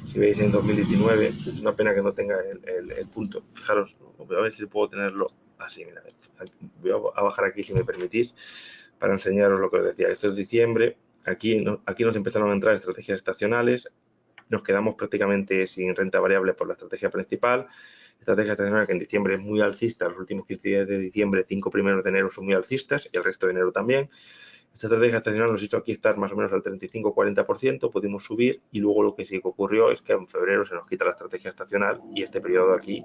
si veis en 2019, es una pena que no tenga el punto. Fijaros, voy a ver si puedo tenerlo así, mira, voy a bajar aquí si me permitís, para enseñaros lo que os decía. Esto es diciembre, aquí nos empezaron a entrar estrategias estacionales, nos quedamos prácticamente sin renta variable por la estrategia principal. Estrategia estacional que en diciembre es muy alcista, los últimos 15 días de diciembre, 5 primeros de enero son muy alcistas y el resto de enero también. Esta estrategia estacional nos hizo aquí estar más o menos al 35-40%, pudimos subir y luego lo que sí que ocurrió es que en febrero se nos quita la estrategia estacional y este periodo de aquí,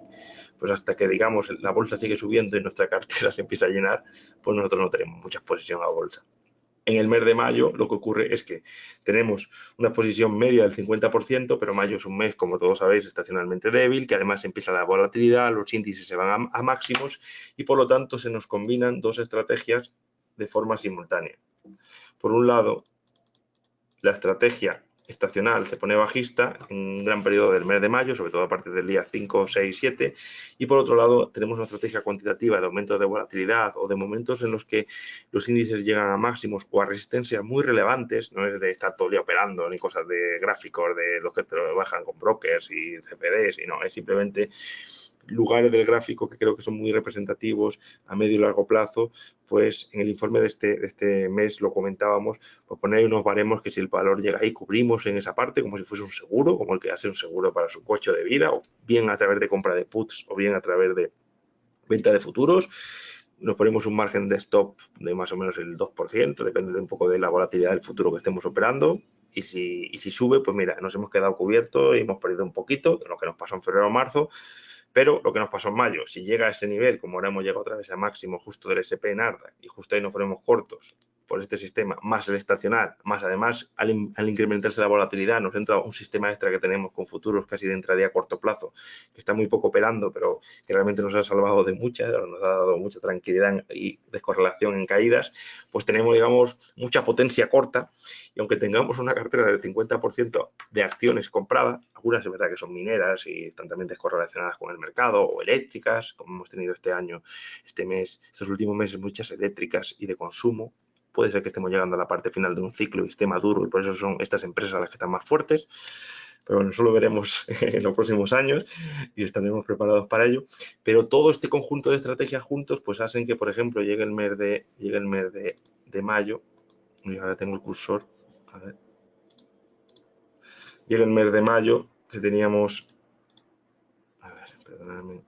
pues hasta que digamos la bolsa sigue subiendo y nuestra cartera se empieza a llenar, pues nosotros no tenemos mucha exposición a bolsa. En el mes de mayo lo que ocurre es que tenemos una exposición media del 50%, pero mayo es un mes, como todos sabéis, estacionalmente débil, que además empieza la volatilidad, los índices se van a máximos y por lo tanto se nos combinan dos estrategias de forma simultánea. Por un lado, la estrategia estacional se pone bajista en un gran periodo del mes de mayo, sobre todo a partir del día 5, 6, 7, y por otro lado tenemos una estrategia cuantitativa de aumentos de volatilidad o de momentos en los que los índices llegan a máximos o a resistencias muy relevantes, no es de estar todo el día operando ni cosas de gráficos de los que trabajan con brokers y CFDs, y no, es simplemente lugares del gráfico que creo que son muy representativos a medio y largo plazo. Pues en el informe de este mes lo comentábamos, pues poner unos baremos que si el valor llega ahí cubrimos en esa parte como si fuese un seguro, como el que hace un seguro para su coche de vida, o bien a través de compra de puts o bien a través de venta de futuros. Nos ponemos un margen de stop de más o menos el 2%, depende de un poco de la volatilidad del futuro que estemos operando. Y si sube, pues mira, nos hemos quedado cubiertos y hemos perdido un poquito, lo que nos pasó en febrero o marzo. Pero lo que nos pasó en mayo, si llega a ese nivel, como ahora hemos llegado otra vez a máximo justo del SP Nasdaq y justo ahí nos ponemos cortos por este sistema, más el estacional, más además al incrementarse la volatilidad, nos entra un sistema extra que tenemos con futuros casi de intradía a corto plazo, que está muy poco operando, pero que realmente nos ha salvado de muchas, nos ha dado mucha tranquilidad y descorrelación en caídas, pues tenemos, digamos, mucha potencia corta y aunque tengamos una cartera del 50% de acciones compradas, algunas es verdad que son mineras y están también descorrelacionadas con el mercado o eléctricas, como hemos tenido este año, este mes, estos últimos meses, muchas eléctricas y de consumo. Puede ser que estemos llegando a la parte final de un ciclo y esté maduro y por eso son estas empresas las que están más fuertes. Pero bueno, eso lo veremos en los próximos años y estaremos preparados para ello. Pero todo este conjunto de estrategias juntos pues hacen que, por ejemplo, llegue el mes de mayo, y ahora tengo el cursor, a ver, llega el mes de mayo que teníamos, a ver, perdóname,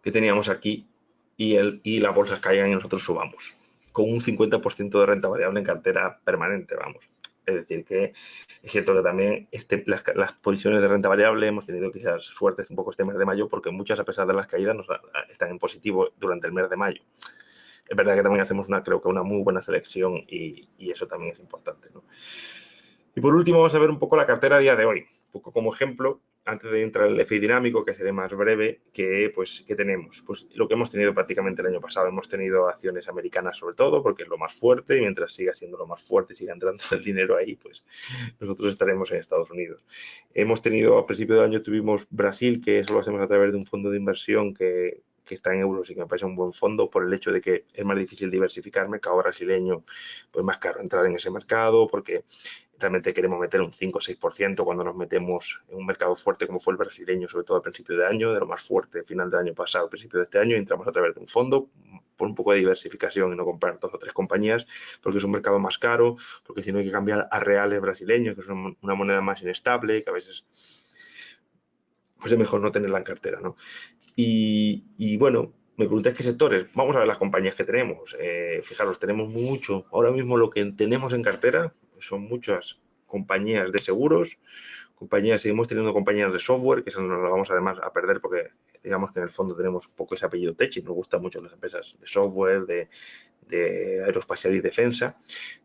que teníamos aquí y las bolsas caigan y nosotros subamos, con un 50% de renta variable en cartera permanente, vamos. Es decir, que es cierto que también las posiciones de renta variable hemos tenido quizás suerte un poco este mes de mayo porque muchas, a pesar de las caídas, están en positivo durante el mes de mayo. es verdad que también hacemos creo que una muy buena selección y eso también es importante, ¿no? Y por último, vamos a ver un poco la cartera a día de hoy, un poco como ejemplo, antes de entrar en el FI dinámico, que seré más breve, ¿qué tenemos? Pues lo que hemos tenido prácticamente el año pasado. Hemos tenido acciones americanas sobre todo, porque es lo más fuerte, y mientras siga siendo lo más fuerte y siga entrando el dinero ahí, pues nosotros estaremos en Estados Unidos. Hemos tenido, a principio de año tuvimos Brasil, que eso lo hacemos a través de un fondo de inversión que está en euros y que me parece un buen fondo por el hecho de que es más difícil diversificar, mercado brasileño, pues más caro entrar en ese mercado, porque realmente queremos meter un 5 o 6% cuando nos metemos en un mercado fuerte como fue el brasileño, sobre todo al principio de año, de lo más fuerte final del año pasado, principio de este año, y entramos a través de un fondo por un poco de diversificación y no comprar 2 o 3 compañías, porque es un mercado más caro, porque si no hay que cambiar a reales brasileños, que es una moneda más inestable, que a veces pues es mejor no tenerla en cartera, ¿no? Y bueno, me preguntáis qué sectores. Vamos a ver las compañías que tenemos. Fijaros, tenemos mucho. Ahora mismo lo que tenemos en cartera pues son muchas compañías de seguros, compañías, seguimos teniendo compañías de software, que eso nos lo vamos además a perder porque digamos que en el fondo tenemos un poco ese apellido tech y nos gustan mucho las empresas de software, de aeroespacial y defensa.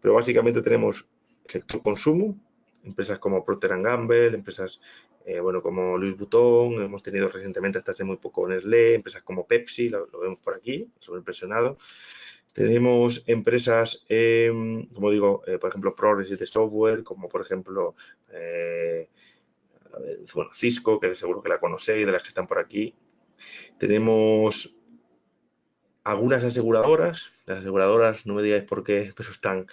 Pero básicamente tenemos el sector consumo, empresas como Procter Gamble, empresas bueno, como Louis Vuitton, hemos tenido recientemente hasta hace muy poco Nestlé, empresas como Pepsi, lo vemos por aquí, sobre impresionado. Tenemos empresas, como digo, por ejemplo, Progress de software, como por ejemplo, bueno, Cisco, que seguro que la conocéis, de las que están por aquí. Tenemos algunas aseguradoras, las aseguradoras, no me digáis por qué, pero están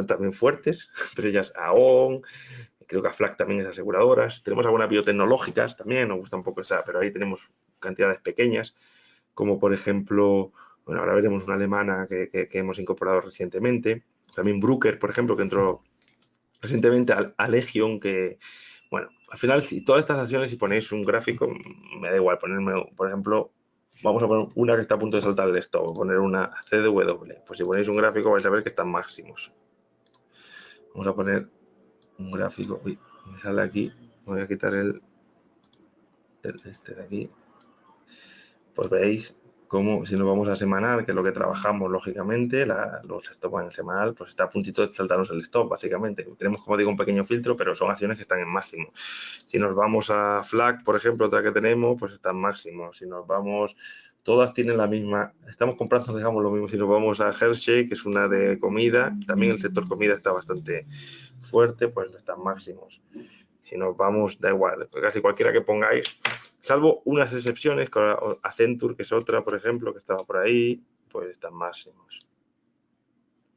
también fuertes, entre ellas AON, creo que AFLAC también es aseguradoras. Tenemos algunas biotecnológicas también, nos gusta un poco esa, pero ahí tenemos cantidades pequeñas, como por ejemplo, bueno, ahora veremos una alemana que hemos incorporado recientemente. También Bruker, por ejemplo, que entró recientemente a Legion, que, bueno, al final, si todas estas acciones, si ponéis un gráfico, me da igual ponerme, por ejemplo, vamos a poner una que está a punto de saltar el stop, poner una CDW. Pues si ponéis un gráfico vais a ver que están máximos. Vamos a poner un gráfico. Uy, me sale aquí. Voy a quitar este de aquí. Pues veis cómo si nos vamos a semanal, que es lo que trabajamos lógicamente, los stop van en semanal, pues está a puntito de saltarnos el stop, básicamente. Tenemos, como digo, un pequeño filtro, pero son acciones que están en máximo. Si nos vamos a FLAC, por ejemplo, otra que tenemos, pues está en máximo. Si nos vamos, todas tienen la misma, estamos comprando, digamos, lo mismo. Si nos vamos a Hershey, que es una de comida, también el sector comida está bastante fuerte, pues están máximos. Si nos vamos, da igual, casi cualquiera que pongáis, salvo unas excepciones, Accenture, que es otra, por ejemplo, que estaba por ahí, pues están máximos.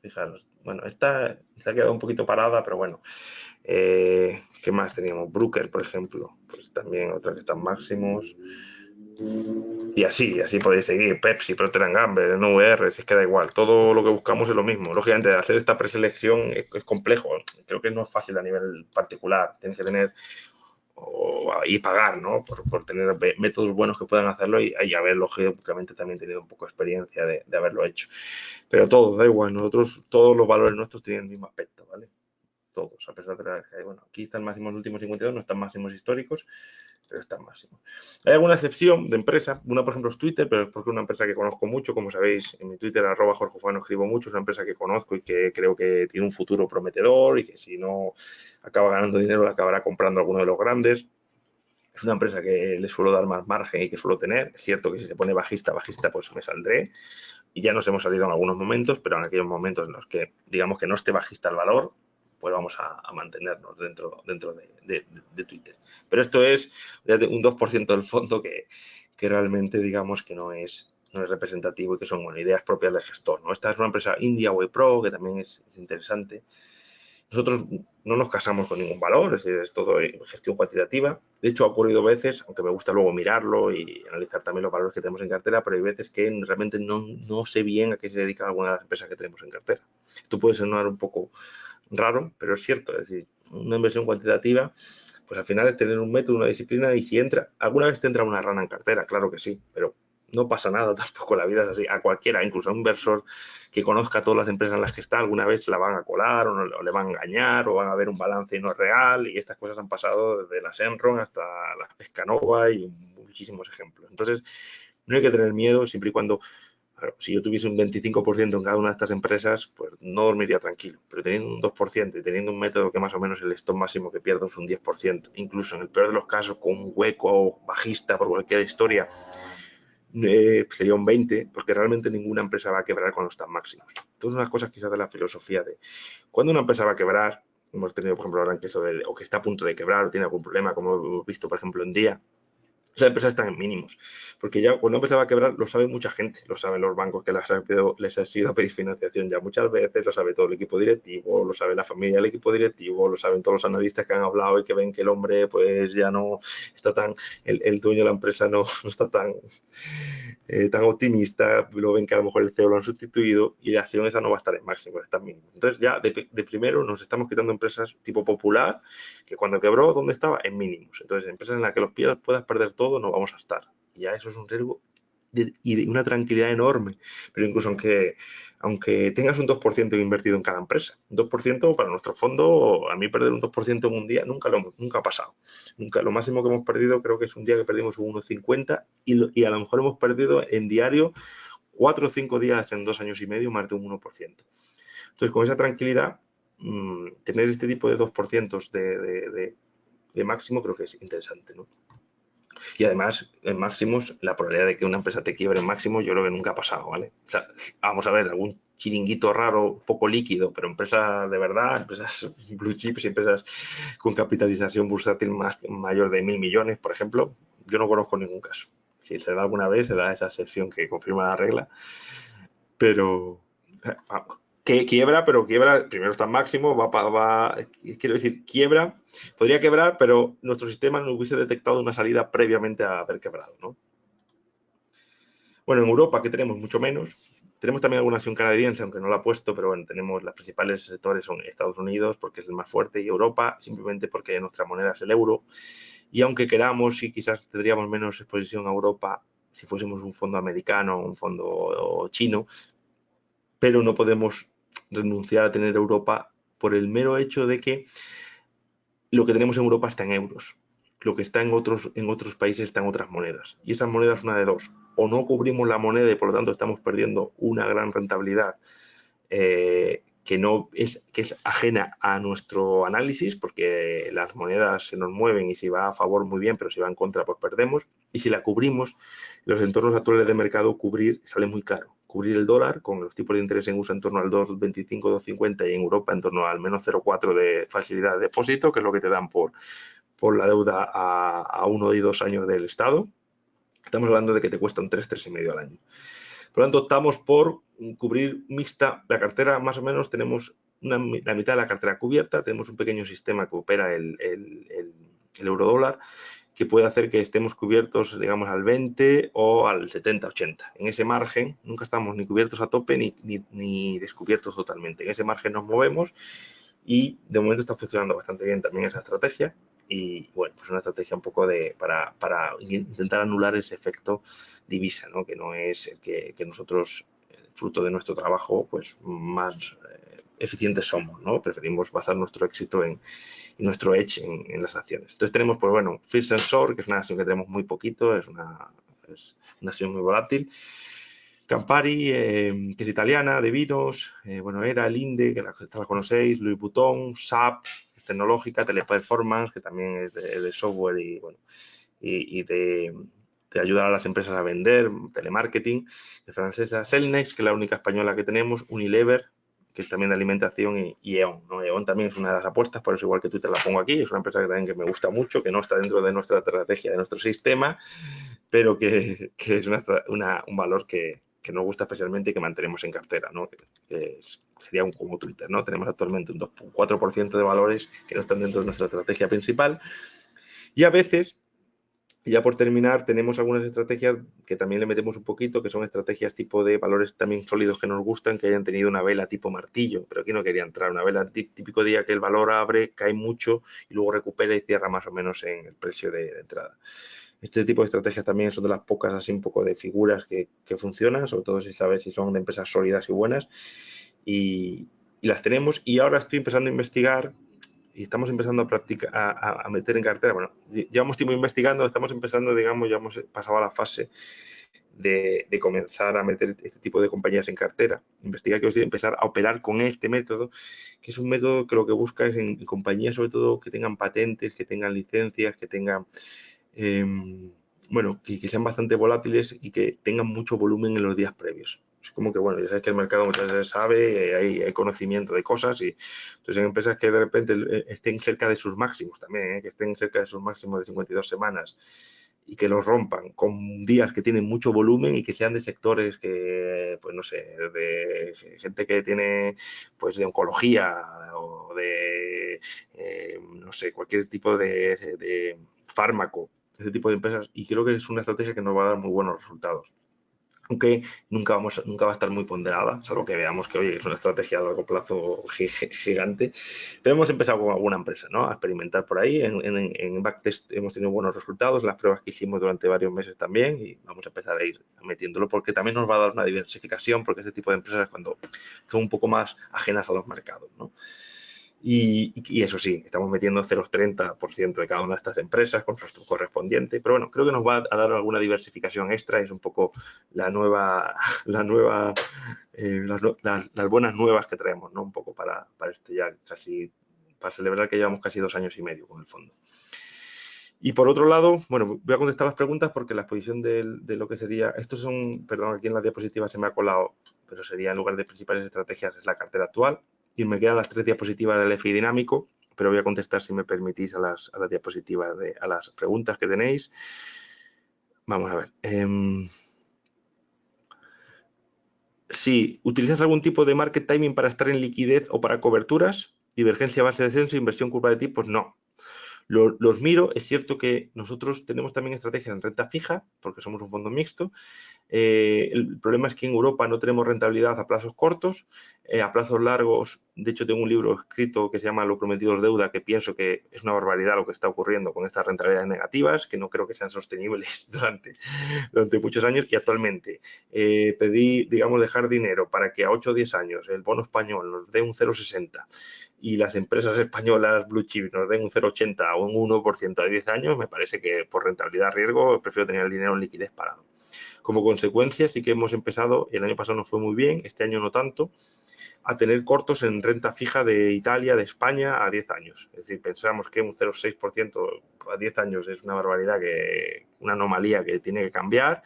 Fijaros, bueno, esta se ha quedado un poquito parada, pero bueno. ¿Qué más teníamos? Bruker, por ejemplo, pues también otra que están máximos. Y así podéis seguir. Pepsi, Procter Gamble, NVR, si es que da igual. Todo lo que buscamos es lo mismo. Lógicamente, hacer esta preselección es complejo. Creo que no es fácil a nivel particular. Tienes que tener y pagar, ¿no? Por tener métodos buenos que puedan hacerlo y haber, lógicamente, también tenido un poco de experiencia de haberlo hecho. Pero todo, da igual. Nosotros, todos los valores nuestros tienen el mismo aspecto, ¿vale? Todos, a pesar de que, bueno, aquí están máximos últimos 52, no están máximos históricos, pero están máximos. Hay alguna excepción de empresa, una por ejemplo es Twitter, pero es porque es una empresa que conozco mucho, como sabéis, en mi Twitter, @jorjufano, escribo mucho, es una empresa que conozco y que creo que tiene un futuro prometedor y que si no acaba ganando dinero, la acabará comprando alguno de los grandes. Es una empresa que le suelo dar más margen y que suelo tener. Es cierto que si se pone bajista, pues me saldré. Y ya nos hemos salido en algunos momentos, pero en aquellos momentos en los que digamos que no esté bajista el valor, pues vamos a mantenernos dentro de Twitter. Pero esto es un 2% del fondo que realmente digamos que no es representativo y que son ideas propias del gestor, ¿no? Esta es una empresa India Way Pro, que también es interesante. Nosotros no nos casamos con ningún valor, es todo gestión cuantitativa. De hecho, ha ocurrido veces, aunque me gusta luego mirarlo y analizar también los valores que tenemos en cartera, pero hay veces que realmente no sé bien a qué se dedica alguna de las empresas que tenemos en cartera. Esto puede sonar un poco raro, pero es cierto. Es decir, una inversión cuantitativa, pues al final es tener un método, una disciplina, y si entra, alguna vez te entra una rana en cartera, claro que sí, pero no pasa nada tampoco, la vida es así. A cualquiera, incluso a un inversor que conozca todas las empresas en las que está, alguna vez la van a colar o le van a engañar o van a ver un balance y no es real, y estas cosas han pasado desde las Enron hasta las Pescanova y muchísimos ejemplos. Entonces, no hay que tener miedo siempre y cuando Claro, si yo tuviese un 25% en cada una de estas empresas, pues no dormiría tranquilo. Pero teniendo un 2% y teniendo un método que más o menos el stop máximo que pierdo es un 10%, incluso en el peor de los casos con un hueco bajista por cualquier historia, sería un 20%, porque realmente ninguna empresa va a quebrar con los tan máximos. Entonces, unas cosas quizás de la filosofía de cuando una empresa va a quebrar, hemos tenido, por ejemplo, ahora en que o que está a punto de quebrar o tiene algún problema, como hemos visto, por ejemplo, en Día, esas empresas están en mínimos, porque ya cuando empezaba a quebrar lo sabe mucha gente, lo saben los bancos que les ha sido a pedir financiación ya muchas veces, lo sabe todo el equipo directivo, lo sabe la familia del equipo directivo, lo saben todos los analistas que han hablado y que ven que el hombre pues ya no está tan, el dueño de la empresa no está tan optimista, lo ven que a lo mejor el CEO lo han sustituido y la acción esa no va a estar en máximo, está en mínimo. Entonces ya de primero nos estamos quitando empresas tipo Popular, que cuando quebró, ¿dónde estaba? En mínimos. Entonces, empresas en las que los puedas perder todo, no vamos a estar. Y ya eso es un riesgo y de una tranquilidad enorme. Pero incluso aunque tengas un 2% invertido en cada empresa, un 2% para nuestro fondo, a mí perder un 2% en un día nunca ha pasado. Nunca, lo máximo que hemos perdido creo que es un día que perdimos un 1,50 y a lo mejor hemos perdido en diario 4 o 5 días en 2 años y medio más de un 1%. Entonces, con esa tranquilidad, tener este tipo de 2% de máximo creo que es interesante, ¿no? Y además, en máximos, la probabilidad de que una empresa te quiebre en máximo, yo creo que nunca ha pasado, ¿vale? O sea, vamos a ver, algún chiringuito raro, poco líquido, pero empresas de verdad, empresas blue chips y empresas con capitalización bursátil mayor de 1.000 millones, por ejemplo, yo no conozco ningún caso. Si se da alguna vez, se da esa excepción que confirma la regla, pero que quiebra, pero quiebra, primero está en máximo, quiero decir, quiebra, podría quebrar, pero nuestro sistema no hubiese detectado una salida previamente a haber quebrado, ¿no? Bueno, en Europa, que tenemos mucho menos, tenemos también alguna acción canadiense, aunque no la he puesto, pero bueno, tenemos los principales sectores son Estados Unidos, porque es el más fuerte, y Europa, simplemente porque nuestra moneda es el euro, y aunque queramos y quizás tendríamos menos exposición a Europa si fuésemos un fondo americano o un fondo chino, pero no podemos renunciar a tener Europa por el mero hecho de que lo que tenemos en Europa está en euros. Lo que está en otros países está en otras monedas. Y esas monedas, una de dos. O no cubrimos la moneda y por lo tanto estamos perdiendo una gran rentabilidad que es ajena a nuestro análisis, porque las monedas se nos mueven y si va a favor muy bien, pero si va en contra pues perdemos. Y si la cubrimos, los entornos actuales de mercado cubrir sale muy caro. Cubrir el dólar con los tipos de interés en USA en torno al 2,25, 2,50 y en Europa en torno al menos 0,4 de facilidad de depósito, que es lo que te dan por la deuda a 1 y 2 años del Estado. Estamos hablando de que te cuesta un 3, 3,5 al año. Por lo tanto, optamos por cubrir mixta la cartera, más o menos tenemos la mitad de la cartera cubierta, tenemos un pequeño sistema que opera el euro-dólar, que puede hacer que estemos cubiertos, digamos, al 20 o al 70, 80. En ese margen nunca estamos ni cubiertos a tope ni descubiertos totalmente. En ese margen nos movemos y de momento está funcionando bastante bien también esa estrategia. Y bueno, pues una estrategia un poco para intentar anular ese efecto divisa, ¿no? Que no es el que nosotros, fruto de nuestro trabajo, pues más eficientes somos, ¿no? Preferimos basar nuestro éxito en nuestro edge en las acciones. Entonces tenemos, pues bueno, First Sensor, que es una acción que tenemos muy poquito, es una acción muy volátil. Campari, que es italiana, de vinos, bueno, era Linde, que la conocéis, Louis Vuitton, SAP, tecnológica, Teleperformance, que también es de software y, bueno, y de ayudar a las empresas a vender, telemarketing, de francesa, Cellnex, que es la única española que tenemos, Unilever, que es también de alimentación, y E.ON, ¿no? E.ON también es una de las apuestas, por eso igual que tú te la pongo aquí, es una empresa que también que me gusta mucho, que no está dentro de nuestra estrategia, de nuestro sistema, pero que es un valor que nos gusta especialmente y que mantenemos en cartera, ¿no? Sería como Twitter, ¿no? Tenemos actualmente un 4% de valores que no están dentro de nuestra estrategia principal y a veces, ya por terminar, tenemos algunas estrategias que también le metemos un poquito, que son estrategias tipo de valores también sólidos que nos gustan, que hayan tenido una vela tipo martillo, pero aquí no quería entrar, una vela típico día que el valor abre, cae mucho y luego recupera y cierra más o menos en el precio de entrada. Este tipo de estrategias también son de las pocas así un poco de figuras que funcionan, sobre todo si sabes si son de empresas sólidas y buenas, y las tenemos. Y ahora estoy empezando a investigar y estamos empezando a practicar, a meter en cartera. Bueno, llevamos tiempo investigando, estamos empezando, digamos, ya hemos pasado a la fase de comenzar a meter este tipo de compañías en cartera. Investigar, quiero decir, empezar a operar con este método, que es un método que lo que busca es en compañías, sobre todo, que tengan patentes, que tengan licencias, que tengan, bueno, que sean bastante volátiles y que tengan mucho volumen en los días previos. Es como que, bueno, ya sabes que el mercado muchas veces sabe, hay conocimiento de cosas y entonces en empresas que de repente estén cerca de sus máximos también, que estén cerca de sus máximos de 52 semanas y que los rompan con días que tienen mucho volumen y que sean de sectores que, pues no sé, de gente que tiene, pues de oncología o de, no sé, cualquier tipo de fármaco, ese tipo de empresas, y creo que es una estrategia que nos va a dar muy buenos resultados. Aunque nunca va a estar muy ponderada, salvo que veamos que, oye, es una estrategia a largo plazo gigante. Pero hemos empezado con alguna empresa, ¿no? A experimentar por ahí. En backtest hemos tenido buenos resultados, las pruebas que hicimos durante varios meses también, y vamos a empezar a ir metiéndolo porque también nos va a dar una diversificación, porque este tipo de empresas cuando son un poco más ajenas a los mercados, ¿no? Y eso sí, estamos metiendo 0,30% de cada una de estas empresas con su correspondiente, pero bueno, creo que nos va a dar alguna diversificación extra, es un poco la nueva, las buenas nuevas que traemos, ¿no? Un poco para este ya casi, para celebrar que llevamos casi 2 años y medio con el fondo. Y por otro lado, bueno, voy a contestar las preguntas porque la exposición de lo que sería, estos son, perdón, aquí en la diapositiva se me ha colado, pero sería en lugar de principales estrategias es la cartera actual. Y me quedan las 3 diapositivas del FI dinámico, pero voy a contestar, si me permitís, a las diapositivas, a las preguntas que tenéis. Vamos a ver. Si utilizas algún tipo de market timing para estar en liquidez o para coberturas, divergencia base de descenso, inversión curva de tipos, no. Los miro, es cierto que nosotros tenemos también estrategias en renta fija, porque somos un fondo mixto. El problema es que en Europa no tenemos rentabilidad a plazos cortos, a plazos largos. De hecho, tengo un libro escrito que se llama Lo prometido es deuda, que pienso que es una barbaridad lo que está ocurriendo con estas rentabilidades negativas, que no creo que sean sostenibles durante muchos años. Y actualmente pedí, digamos, dejar dinero para que a 8 o 10 años el bono español nos dé un 0,60 y las empresas españolas blue chip nos den un 0,80 o un 1% a 10 años, me parece que por rentabilidad-riesgo prefiero tener el dinero en liquidez parado. Como consecuencia, sí que hemos empezado, el año pasado nos fue muy bien, este año no tanto, a tener cortos en renta fija de Italia, de España, a 10 años. Es decir, pensamos que un 0,6% a 10 años es una barbaridad, una anomalía que tiene que cambiar.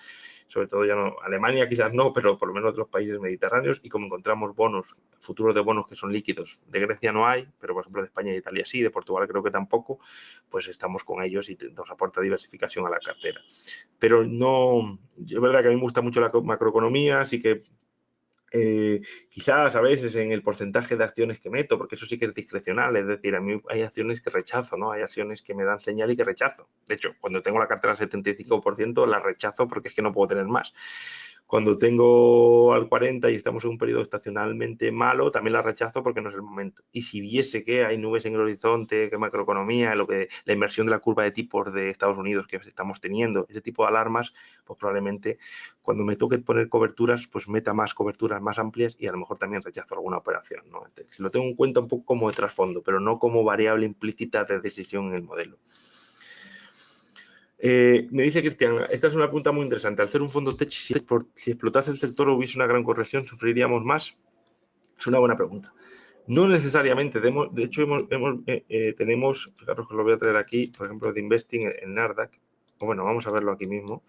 Sobre todo ya no, Alemania quizás no, pero por lo menos otros países mediterráneos, y como encontramos bonos, futuros de bonos que son líquidos, de Grecia no hay, pero por ejemplo de España e Italia sí, de Portugal creo que tampoco, pues estamos con ellos y nos aporta diversificación a la cartera. Pero no, es verdad que a mí me gusta mucho la macroeconomía, así que quizás a veces en el porcentaje de acciones que meto, porque eso sí que es discrecional, es decir, a mí hay acciones que rechazo, ¿no? Hay acciones que me dan señal y que rechazo. De hecho, cuando tengo la cartera al 75% la rechazo porque es que no puedo tener más. Cuando tengo al 40% y estamos en un periodo estacionalmente malo, también la rechazo porque no es el momento. Y si viese que hay nubes en el horizonte, que macroeconomía, la inversión de la curva de tipos de Estados Unidos que estamos teniendo, ese tipo de alarmas, pues probablemente cuando me toque poner coberturas, pues meta más coberturas más amplias y a lo mejor también rechazo alguna operación, ¿no? Si lo tengo en cuenta un poco como de trasfondo, pero no como variable implícita de decisión en el modelo. Me dice Cristian, esta es una pregunta muy interesante. Al ser un fondo tech, si explotase el sector o hubiese una gran corrección, ¿sufriríamos más? Es una buena pregunta. No necesariamente. De hecho, tenemos, fijaros que lo voy a traer aquí, por ejemplo, de Investing en Nasdaq. Bueno, vamos a verlo aquí mismo.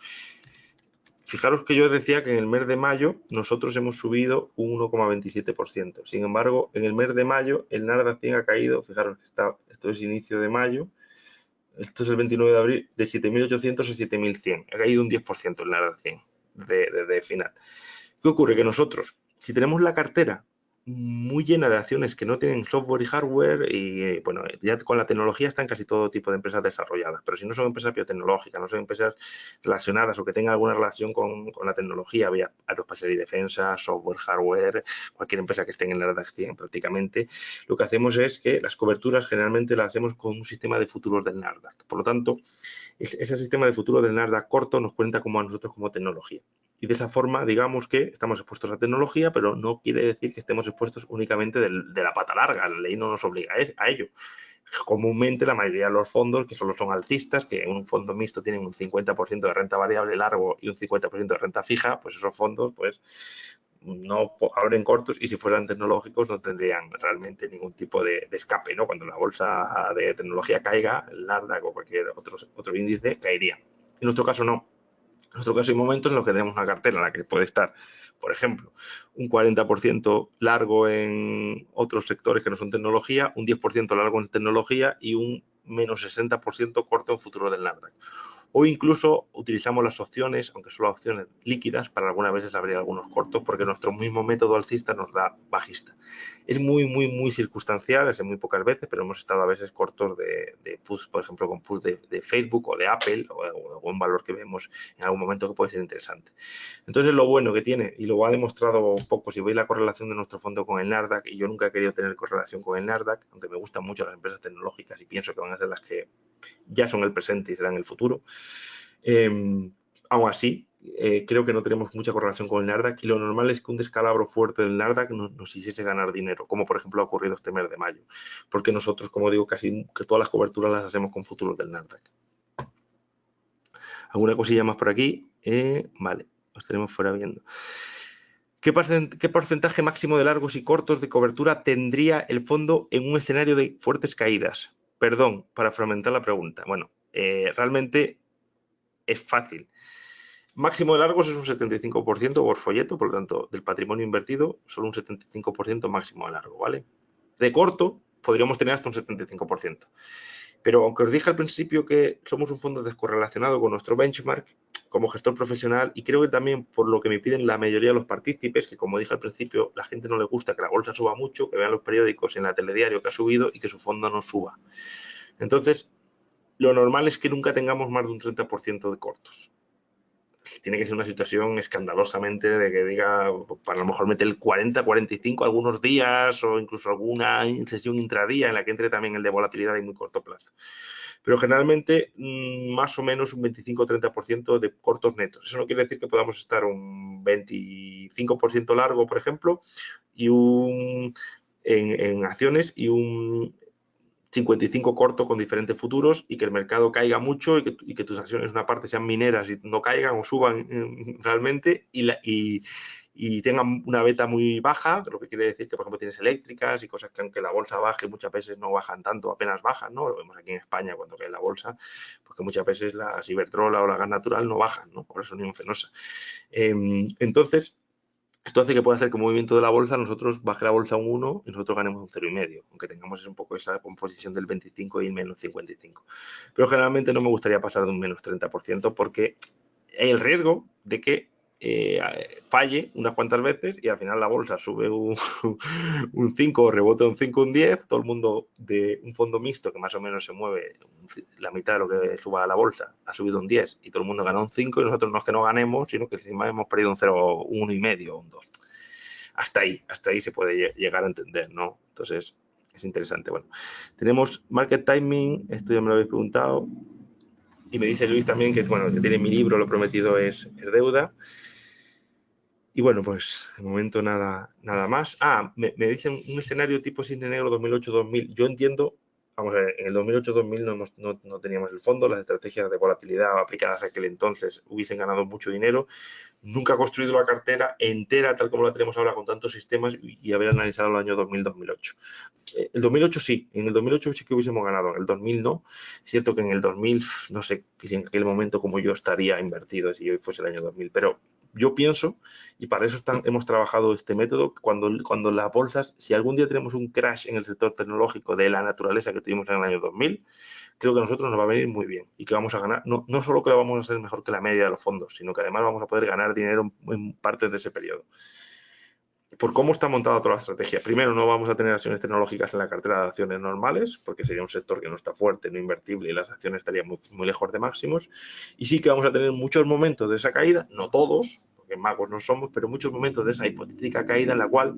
Fijaros que yo decía que en el mes de mayo nosotros hemos subido un 1,27%. Sin embargo, en el mes de mayo el Nasdaq 100 ha caído, fijaros que esto es inicio de mayo, esto es el 29 de abril, de 7.800 a 7.100. Ha caído un 10% el Nasdaq 100 de final. ¿Qué ocurre? Que nosotros, si tenemos la cartera muy llena de acciones que no tienen software y hardware, y bueno, ya con la tecnología están casi todo tipo de empresas desarrolladas, pero si no son empresas biotecnológicas, no son empresas relacionadas o que tengan alguna relación con la tecnología, vía aeroespacial y defensa, software, hardware, cualquier empresa que esté en el Nasdaq 100 prácticamente, lo que hacemos es que las coberturas generalmente las hacemos con un sistema de futuros del Nasdaq. Por lo tanto, ese sistema de futuro del Nasdaq corto nos cuenta como a nosotros como tecnología. Y de esa forma, digamos que estamos expuestos a tecnología, pero no quiere decir que estemos expuestos únicamente de la pata larga. La ley no nos obliga a ello. comúnmente la mayoría de los fondos, que solo son altistas, que en un fondo mixto tienen un 50% de renta variable largo y un 50% de renta fija, pues esos fondos pues no abren cortos y si fueran tecnológicos no tendrían realmente ningún tipo de escape, ¿no? Cuando la bolsa de tecnología caiga, el Nasdaq o cualquier otro índice caería. En nuestro caso no. En nuestro caso hay momentos en los que tenemos una cartera en la que puede estar, por ejemplo, un 40% largo en otros sectores que no son tecnología, un 10% largo en tecnología y un menos 60% corto en futuro del Nasdaq. O incluso utilizamos las opciones, aunque solo opciones líquidas, para algunas veces abrir algunos cortos, porque nuestro mismo método alcista nos da bajista. Es muy circunstancial, es muy pocas veces, pero hemos estado a veces cortos de puts, por ejemplo, con puts de Facebook o de Apple o algún valor que vemos en algún momento que puede ser interesante. Entonces, lo bueno que tiene, y lo ha demostrado un poco, si veis la correlación de nuestro fondo con el Nasdaq, y yo nunca he querido tener correlación con el Nasdaq, aunque me gustan mucho las empresas tecnológicas y pienso que van a ser las que ya son el presente y serán el futuro. Aún así, creo que no tenemos mucha correlación con el Nasdaq y lo normal es que un descalabro fuerte del Nasdaq nos hiciese ganar dinero, como por ejemplo ha ocurrido este mes de mayo, porque nosotros, como digo, casi que todas las coberturas las hacemos con futuros del Nasdaq. ¿Alguna cosilla más por aquí? Vale, os tenemos fuera viendo. ¿Qué porcentaje máximo de largos y cortos de cobertura tendría el fondo en un escenario de fuertes caídas? Perdón, para fragmentar la pregunta. Bueno, realmente es fácil. Máximo de largos es un 75% por folleto, por lo tanto, del patrimonio invertido, solo un 75% máximo de largo, ¿vale? De corto, podríamos tener hasta un 75%. Pero aunque os dije al principio que somos un fondo descorrelacionado con nuestro benchmark, como gestor profesional, y creo que también por lo que me piden la mayoría de los partícipes, que como dije al principio, la gente no le gusta que la bolsa suba mucho, que vean los periódicos en la telediario que ha subido y que su fondo no suba. Entonces, lo normal es que nunca tengamos más de un 30% de cortos. Tiene que ser una situación escandalosamente de que diga, para a lo mejor mete el 40, 45 algunos días o incluso alguna sesión intradía en la que entre también el de volatilidad en muy corto plazo. Pero generalmente más o menos un 25-30% de cortos netos. Eso no quiere decir que podamos estar un 25% largo, por ejemplo, y en acciones y un 55 corto con diferentes futuros y que el mercado caiga mucho y que tus acciones una parte sean mineras y no caigan o suban realmente y tengan una beta muy baja, lo que quiere decir que, por ejemplo, tienes eléctricas y cosas que aunque la bolsa baje muchas veces no bajan tanto, apenas bajan, ¿no? Lo vemos aquí en España cuando cae la bolsa, porque muchas veces la Iberdrola o la gas natural no bajan, ¿no? Por eso Unión Fenosa. Entonces, esto hace que pueda ser que el movimiento de la bolsa, nosotros baje la bolsa un 1 y nosotros ganemos un 0,5, aunque tengamos un poco esa composición del 25 y menos 55. Pero generalmente no me gustaría pasar de un menos 30% porque hay el riesgo de que falle unas cuantas veces y al final la bolsa sube un 5, rebote un 5, un 10, todo el mundo de un fondo mixto que más o menos se mueve la mitad de lo que suba a la bolsa ha subido un 10 y todo el mundo gana un 5 y nosotros no es que no ganemos, sino que encima hemos perdido un 0, un 1,5 o un 2. Hasta ahí se puede llegar a entender, ¿no? Entonces es interesante. Bueno, tenemos market timing, esto ya me lo habéis preguntado. Y me dice Luis también que, bueno, que tiene mi libro, lo prometido es deuda. Y bueno, pues de momento nada más. Me dicen un escenario tipo cisne negro 2008-2000. Yo entiendo, vamos a ver, en el 2008-2000 no teníamos el fondo, las estrategias de volatilidad aplicadas a aquel entonces hubiesen ganado mucho dinero. Nunca he construido la cartera entera tal como la tenemos ahora con tantos sistemas y haber analizado el año 2000-2008. El 2008 sí, en el 2008 sí que hubiésemos ganado, en el 2000 no. Es cierto que en el 2000, no sé si en aquel momento como yo estaría invertido si hoy fuese el año 2000, pero yo pienso, y para eso hemos trabajado este método, cuando las bolsas, si algún día tenemos un crash en el sector tecnológico de la naturaleza que tuvimos en el año 2000, creo que a nosotros nos va a venir muy bien y que vamos a ganar, no solo que vamos a ser mejor que la media de los fondos, sino que además vamos a poder ganar dinero en partes de ese periodo. Por cómo está montada toda la estrategia. Primero, no vamos a tener acciones tecnológicas en la cartera de acciones normales, porque sería un sector que no está fuerte, no invertible, y las acciones estarían muy lejos de máximos. Y sí que vamos a tener muchos momentos de esa caída, no todos, porque magos no somos, pero muchos momentos de esa hipotética caída en la cual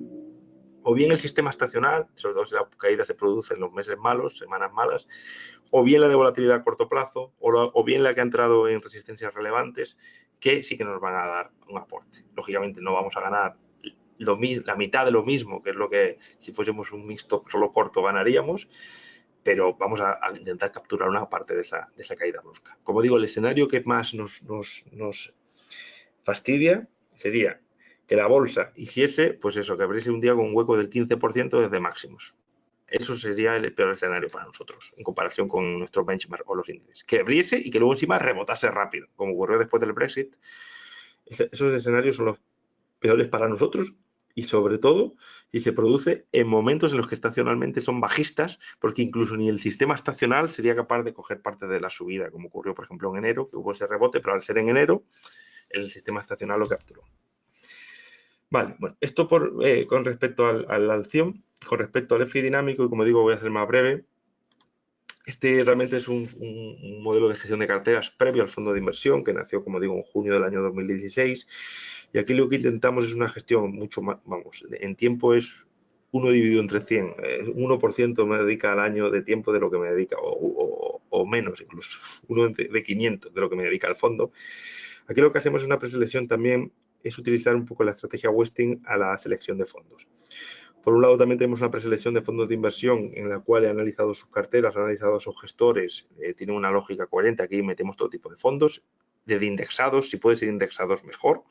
o bien el sistema estacional, sobre todo si la caída se produce en los meses malos, semanas malas, o bien la de volatilidad a corto plazo, o bien la que ha entrado en resistencias relevantes, que sí que nos van a dar un aporte. Lógicamente no vamos a ganar la mitad de lo mismo, que es lo que si fuésemos un mixto solo corto ganaríamos, pero vamos a intentar capturar una parte de esa caída brusca. Como digo, el escenario que más nos fastidia sería que la bolsa hiciese, pues eso, que abriese un día con un hueco del 15% desde máximos. Eso sería el peor escenario para nosotros, en comparación con nuestro benchmark o los índices. Que abriese y que luego encima rebotase rápido, como ocurrió después del Brexit. Esos escenarios son los peores para nosotros y sobre todo si se produce en momentos en los que estacionalmente son bajistas, porque incluso ni el sistema estacional sería capaz de coger parte de la subida, como ocurrió por ejemplo en enero, que hubo ese rebote, pero al ser en enero el sistema estacional lo capturó. Vale, bueno, esto con respecto a la acción, con respecto al FI dinámico, y como digo voy a ser más breve. Este realmente es un modelo de gestión de carteras previo al fondo de inversión que nació, como digo, en junio del año 2016. Y aquí lo que intentamos es una gestión mucho más, vamos, en tiempo es 1 dividido entre 100. 1% me dedica al año de tiempo de lo que me dedica, o menos incluso, 1 de 500 de lo que me dedica al fondo. Aquí lo que hacemos es una preselección también, es utilizar un poco la estrategia Westing a la selección de fondos. Por un lado, también tenemos una preselección de fondos de inversión en la cual he analizado sus carteras, he analizado a sus gestores, tiene una lógica coherente. Aquí metemos todo tipo de fondos, desde indexados, si puede ser indexados mejor,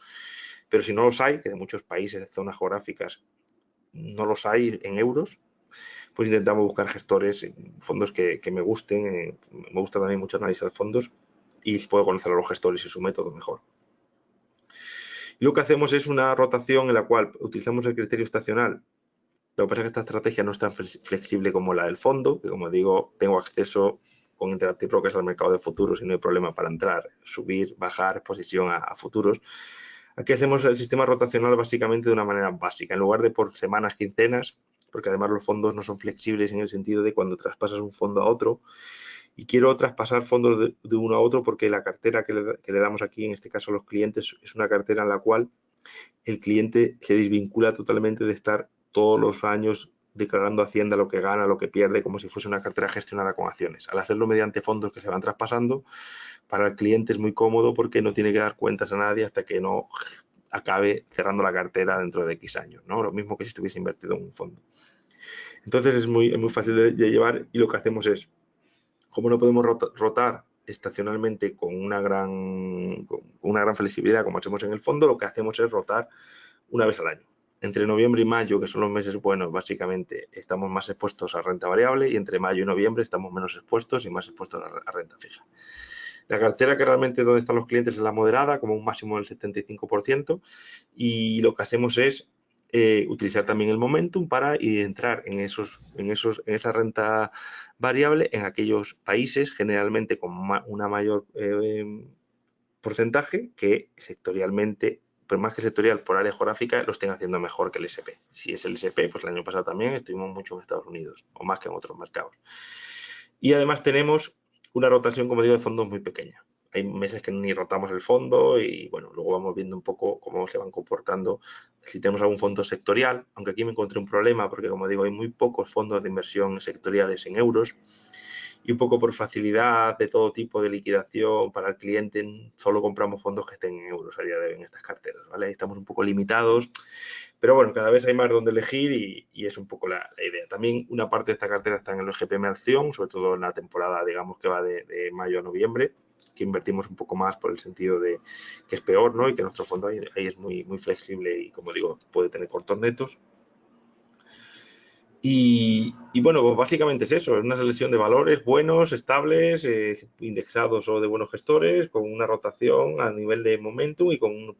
pero si no los hay, que de muchos países, zonas geográficas, no los hay en euros, pues intentamos buscar gestores, fondos que me gusten. Me gusta también mucho analizar fondos y si puedo conocer a los gestores y su método mejor. Y lo que hacemos es una rotación en la cual utilizamos el criterio estacional. Lo que pasa es que esta estrategia no es tan flexible como la del fondo, que como digo, tengo acceso con Interactive Brokers al mercado de futuros y no hay problema para entrar, subir, bajar exposición a futuros. Aquí hacemos el sistema rotacional básicamente de una manera básica, en lugar de por semanas, quincenas, porque además los fondos no son flexibles en el sentido de cuando traspasas un fondo a otro. Y quiero traspasar fondos de uno a otro porque la cartera que le damos aquí, en este caso a los clientes, es una cartera en la cual el cliente se desvincula totalmente de estar todos los años declarando a Hacienda lo que gana, lo que pierde, como si fuese una cartera gestionada con acciones. Al hacerlo mediante fondos que se van traspasando, para el cliente es muy cómodo porque no tiene que dar cuentas a nadie hasta que no acabe cerrando la cartera dentro de X años, ¿no? Lo mismo que si estuviese invertido en un fondo. Entonces es muy fácil de llevar y lo que hacemos es, como no podemos rotar estacionalmente con una gran flexibilidad como hacemos en el fondo, lo que hacemos es rotar una vez al año. Entre noviembre y mayo, que son los meses buenos, básicamente estamos más expuestos a renta variable y entre mayo y noviembre estamos menos expuestos y más expuestos a renta fija. La cartera que realmente donde están los clientes es la moderada, como un máximo del 75%, y lo que hacemos es utilizar también el momentum para entrar en esa renta variable en aquellos países generalmente con una mayor porcentaje que sectorialmente, pero más que sectorial, por área geográfica, lo estén haciendo mejor que el SP. Si es el SP, pues el año pasado también estuvimos mucho en Estados Unidos, o más que en otros mercados. Y además tenemos una rotación, como digo, de fondos muy pequeña. Hay meses que ni rotamos el fondo y, bueno, luego vamos viendo un poco cómo se van comportando. Si tenemos algún fondo sectorial, aunque aquí me encontré un problema porque, como digo, hay muy pocos fondos de inversión sectoriales en euros. Y un poco por facilidad de todo tipo de liquidación para el cliente, solo compramos fondos que estén en euros a día de hoy en estas carteras, ¿vale? Ahí estamos un poco limitados, pero bueno, cada vez hay más donde elegir y es un poco la idea. También una parte de esta cartera está en el GPM acción, sobre todo en la temporada, digamos, que va de mayo a noviembre, que invertimos un poco más por el sentido de que es peor, ¿no? Y que nuestro fondo ahí es muy flexible y, como digo, puede tener cortos netos. Y bueno, pues básicamente es eso, es una selección de valores buenos, estables, indexados o de buenos gestores, con una rotación a nivel de momentum y con un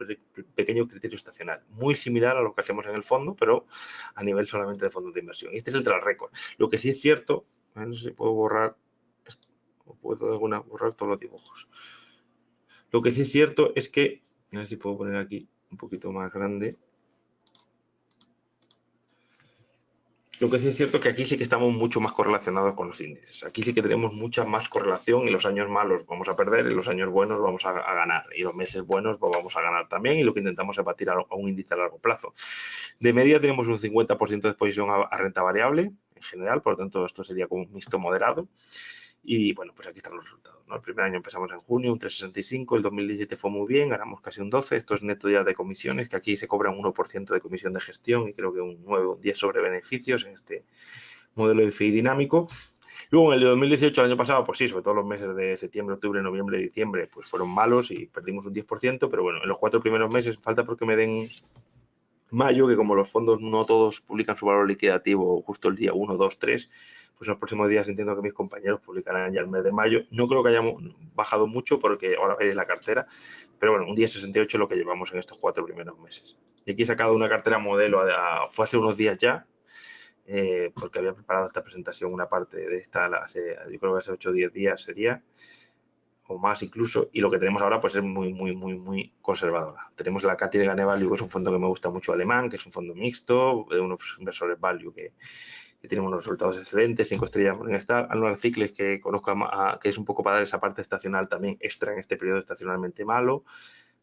pequeño criterio estacional. Muy similar a lo que hacemos en el fondo, pero a nivel solamente de fondos de inversión. Y este es el track record. Lo que sí es cierto, no sé si puedo borrar, o puedo borrar todos los dibujos. Lo que sí es cierto es que, a ver si puedo poner aquí un poquito más grande. Lo que sí es cierto es que aquí sí que estamos mucho más correlacionados con los índices. Aquí sí que tenemos mucha más correlación y los años malos vamos a perder y los años buenos vamos a ganar. Y los meses buenos pues vamos a ganar también y lo que intentamos es batir a un índice a largo plazo. De media tenemos un 50% de exposición a renta variable en general, por lo tanto esto sería como un mixto moderado. Y bueno, pues aquí están los resultados, ¿no? El primer año empezamos en junio, un 3,65, el 2017 fue muy bien, ganamos casi un 12, esto es neto ya de comisiones, que aquí se cobra un 1% de comisión de gestión y creo que un 9 o un 10 sobre beneficios en este modelo de FI dinámico. Luego en el 2018, el año pasado, pues sí, sobre todo los meses de septiembre, octubre, noviembre, diciembre, pues fueron malos y perdimos un 10%, pero bueno, en los 4 primeros meses falta porque me den mayo, que como los fondos no todos publican su valor liquidativo justo el día 1, 2, 3, pues en los próximos días entiendo que mis compañeros publicarán ya el mes de mayo. No creo que hayamos bajado mucho porque ahora veréis la cartera, pero bueno, un día 68 es lo que llevamos en estos 4 primeros meses. Y aquí he sacado una cartera modelo, fue hace unos días ya, porque había preparado esta presentación, una parte de esta, yo creo que hace 8 o 10 días sería, o más incluso, y lo que tenemos ahora pues es muy conservadora. Tenemos la Catilga Value, que es un fondo que me gusta mucho alemán, que es un fondo mixto, de unos inversores value que tienen unos resultados excelentes, 5 estrellas Morningstar, Annual Cycles, que conozco, que es un poco para dar esa parte estacional también extra en este periodo estacionalmente malo,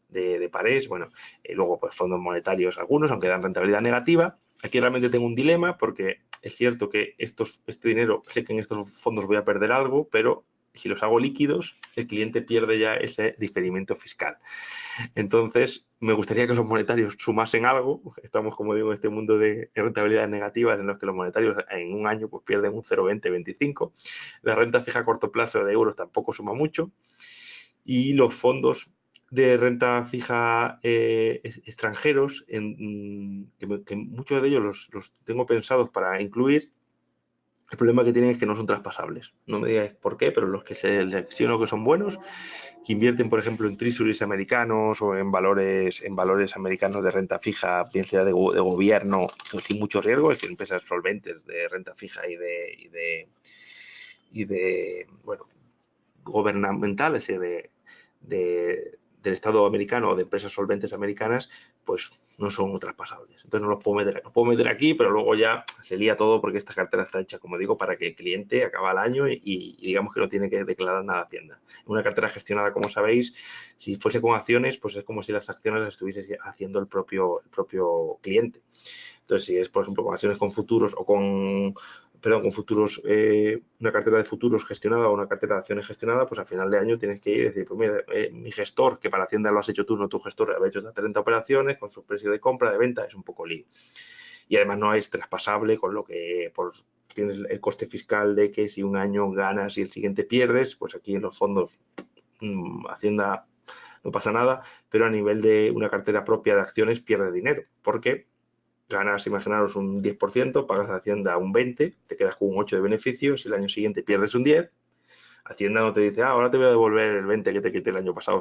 de Parés, bueno, luego pues fondos monetarios algunos, aunque dan rentabilidad negativa. Aquí realmente tengo un dilema porque es cierto que este dinero, sé que en estos fondos voy a perder algo, pero si los hago líquidos, el cliente pierde ya ese diferimiento fiscal. Entonces, me gustaría que los monetarios sumasen algo. Estamos, como digo, en este mundo de rentabilidades negativas en los que los monetarios en un año pues pierden un 0,20, 25. La renta fija a corto plazo de euros tampoco suma mucho. Y los fondos de renta fija extranjeros, que muchos de ellos los tengo pensados para incluir. El problema que tienen es que no son traspasables. No me digáis por qué, pero los que selecciono que son buenos, que invierten, por ejemplo, en treasuries americanos o en valores americanos de renta fija, bien sea de gobierno, sin mucho riesgo, es decir, empresas solventes de renta fija y de bueno, gubernamental, es decir, del Estado americano o de empresas solventes americanas, pues no son traspasables. Entonces no los puedo meter aquí, pero luego ya se lía todo porque esta cartera está hecha, como digo, para que el cliente acaba el año y digamos que no tiene que declarar nada a Hacienda. Una cartera gestionada, como sabéis, si fuese con acciones, pues es como si las acciones las estuviese haciendo el propio cliente. Entonces, si es, por ejemplo, con acciones con futuros o con futuros, una cartera de futuros gestionada o una cartera de acciones gestionada, pues al final de año tienes que ir y decir, pues mira, mi gestor, que para Hacienda lo has hecho tú, no tu gestor, ha hecho 30 operaciones con su precio de compra, de venta, es un poco lío. Y además no es traspasable, con lo que tienes el coste fiscal de que si un año ganas y el siguiente pierdes, pues aquí en los fondos Hacienda no pasa nada, pero a nivel de una cartera propia de acciones pierde dinero, porque ganas, imaginaros, un 10%, pagas a Hacienda un 20%, te quedas con un 8% de beneficios y el año siguiente pierdes un 10%. Hacienda no te dice, ahora te voy a devolver el 20 que te quité el año pasado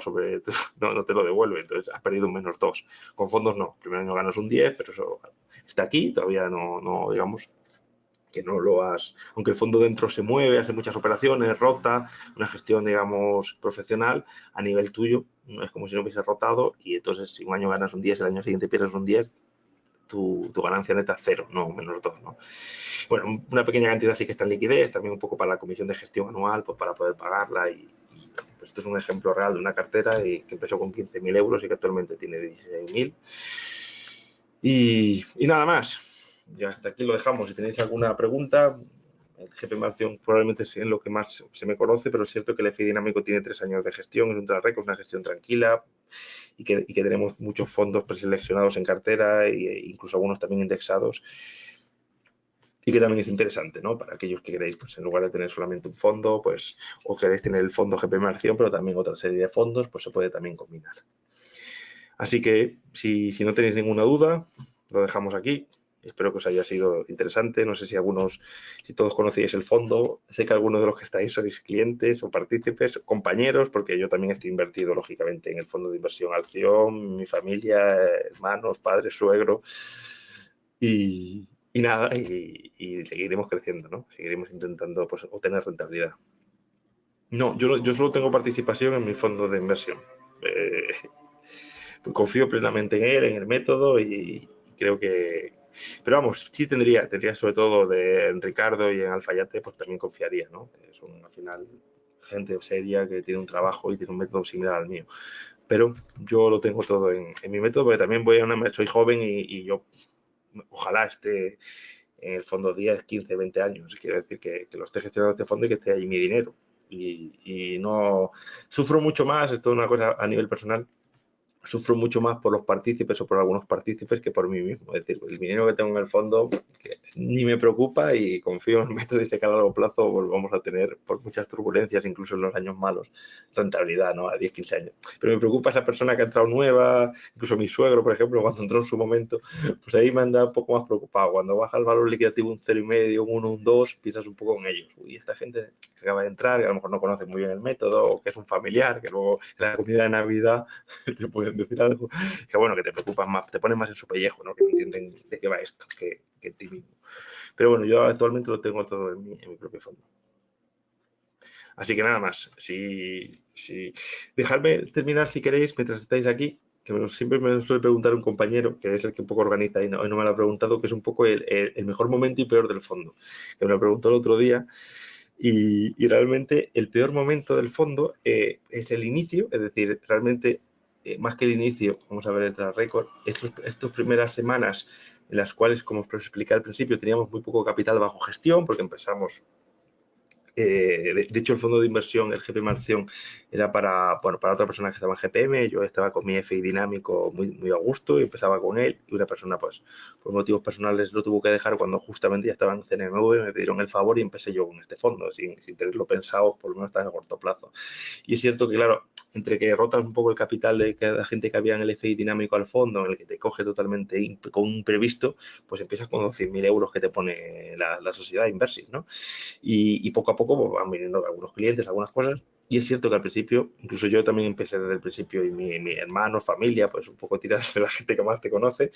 no te lo devuelve, entonces has perdido un -2. Con fondos no, el primer año ganas un 10, pero eso está aquí, todavía no digamos que no lo has, aunque el fondo dentro se mueve, hace muchas operaciones, rota, una gestión, digamos, profesional, a nivel tuyo, no es como si no hubiese rotado y entonces si un año ganas un 10, el año siguiente pierdes un 10, tu ganancia neta es 0, no -2, ¿no? Bueno, una pequeña cantidad sí que está en liquidez, también un poco para la comisión de gestión anual, pues para poder pagarla pues esto es un ejemplo real de una cartera que empezó con 15.000 euros y que actualmente tiene 16.000. Y nada más. Ya hasta aquí lo dejamos. Si tenéis alguna pregunta, el GPM Acción probablemente es en lo que más se me conoce, pero es cierto que el FI Dinámico tiene 3 años de gestión, es un track record, una gestión tranquila y que tenemos muchos fondos preseleccionados en cartera e incluso algunos también indexados y que también es interesante, ¿no? Para aquellos que queréis, pues en lugar de tener solamente un fondo, pues o queréis tener el fondo GPM Acción, pero también otra serie de fondos, pues se puede también combinar. Así que si no tenéis ninguna duda, lo dejamos aquí. Espero que os haya sido interesante. No sé si todos conocéis el fondo. Sé que algunos de los que estáis sois clientes o partícipes, compañeros, porque yo también estoy invertido, lógicamente, en el fondo de inversión Acción, mi familia, hermanos, padres, suegro. Y nada, y seguiremos creciendo, ¿no? Seguiremos intentando pues, obtener rentabilidad. No, yo solo tengo participación en mi fondo de inversión. Confío plenamente en él, en el método y creo que... Pero vamos, sí tendría sobre todo en Ricardo y en Alfayate, pues también confiaría, ¿no? Que son al final gente seria que tiene un trabajo y tiene un método similar al mío. Pero yo lo tengo todo en mi método porque también soy joven y yo ojalá esté en el fondo 10, 15, 20 años. Quiero decir que lo esté gestionando este fondo y que esté ahí mi dinero. Y no sufro mucho más, esto es una cosa a nivel personal, sufro mucho más por los partícipes o por algunos partícipes que por mí mismo. Es decir, el dinero que tengo en el fondo que ni me preocupa y confío en el método y sé que a largo plazo pues, vamos a tener, por muchas turbulencias, incluso en los años malos, rentabilidad, ¿no? A 10, 15 años. Pero me preocupa esa persona que ha entrado nueva, incluso mi suegro, por ejemplo, cuando entró en su momento, pues ahí me anda un poco más preocupado. Cuando baja el valor liquidativo un 0,5, un 1, un 2, piensas un poco en ellos. Uy, esta gente que acaba de entrar, que a lo mejor no conoce muy bien el método, o que es un familiar, que luego en la comida de Navidad te pueden decir algo, que bueno, que te preocupas más, te pones más en su pellejo, ¿no? Que no entienden de qué va esto, que en ti mismo. Pero bueno, yo actualmente lo tengo todo en mi propio fondo. Así que nada más, dejadme terminar si queréis, mientras estáis aquí, que siempre me suele preguntar un compañero, que es el que un poco organiza y no me lo ha preguntado, que es un poco el mejor momento y peor del fondo, que me lo preguntó el otro día. Y realmente el peor momento del fondo es el inicio, es decir, realmente más que el inicio, vamos a ver el track record, estas primeras semanas en las cuales, como os expliqué al principio, teníamos muy poco capital bajo gestión, porque empezamos, de hecho el fondo de inversión, el GPM Acción, era para otra persona que estaba en GPM, yo estaba con mi FI dinámico muy a gusto y empezaba con él, y una persona pues por motivos personales lo tuvo que dejar cuando justamente ya estaba en CNMV, me pidieron el favor y empecé yo con este fondo, sin tenerlo pensado, por lo menos tan a corto plazo. Y es cierto que, claro, entre que rotas un poco el capital de la gente que había en el FI dinámico al fondo, en el que te coge totalmente con un imprevisto, pues empiezas con 100.000 euros que te pone la sociedad Inversis, ¿no? Y poco a poco pues, van viniendo algunos clientes, algunas cosas. Y es cierto que al principio, incluso yo también empecé desde el principio y mi hermano, familia, pues un poco tiras de la gente que más te conoce,